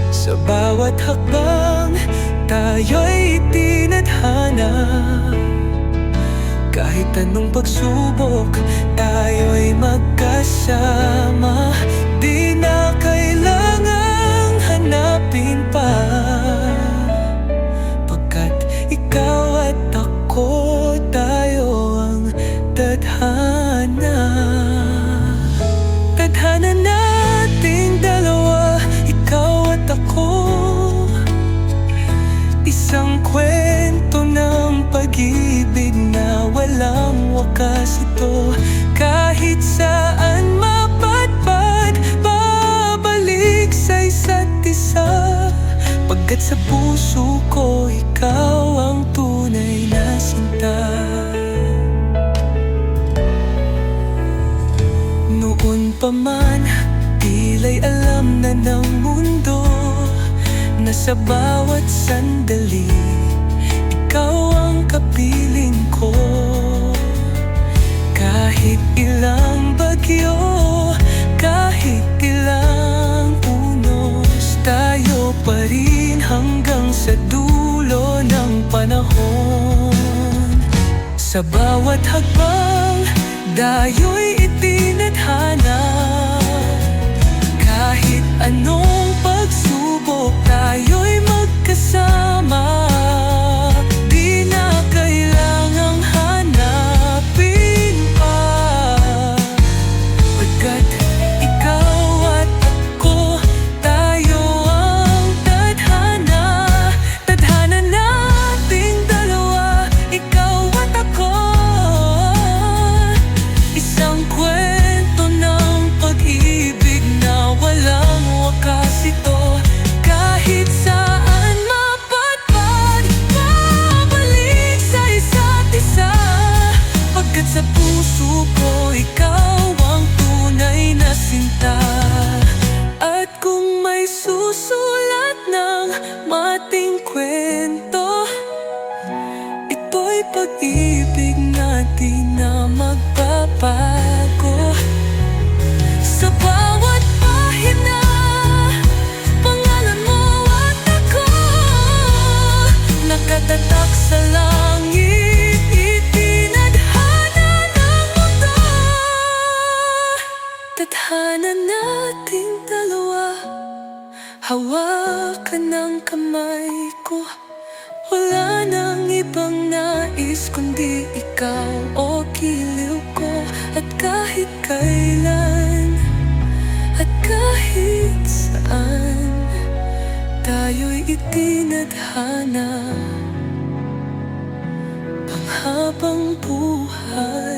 Sa bawat hakbang, tayo'y itinadhana. Kahit anong pagsubok, tayo'y magkasama. Di na kailangang hanapin pa, pagkat ikaw at ako, tayo ang tadhana. Tadhana nating dalawa, ikaw at ako. Isang kwento ng pag-ibig na walang wakas ito. Kahit saan mapadpad, babalik sa isa't isa. Pagkat sa puso ko, ikaw ang tunay na sinta. Noon pa man, tila'y alam na ng mundo na sa bawat sandali, ikaw ang kapiling ko. Kahit ilang bagyo, kahit ilang unos, tayo pa rin hanggang sa dulo ng panahon. Sa bawat hakbang, dayo'y itinadhana. Kahit anong pagsubok, tayo'y magkasama. Di na kailangang hanapin pa, pagkat ikaw at ako, tayo ang tadhana. Tadhana nating dalawa, ikaw at ako. Isang kwento ng pag-ibig na walang wakas ito. Kahit saan mapadpad, babalik sa isa't isa. Pagkat sa puso ko, ikaw ang tunay na sinta. At kung may susulat ng mating kwento, ito'y pag-ibig natin na magbabago. Sa bawat pahina, pangalan mo at ako, nakatatak sa langit, itinadhana ng mundo. Tadhana nating dalawa, hawakan ng kamay ko. Wala nang ibang nais kundi ikaw o giliw ko. At kahit kailan, at kahit saan, tayo'y itinadhana panghabang buhay.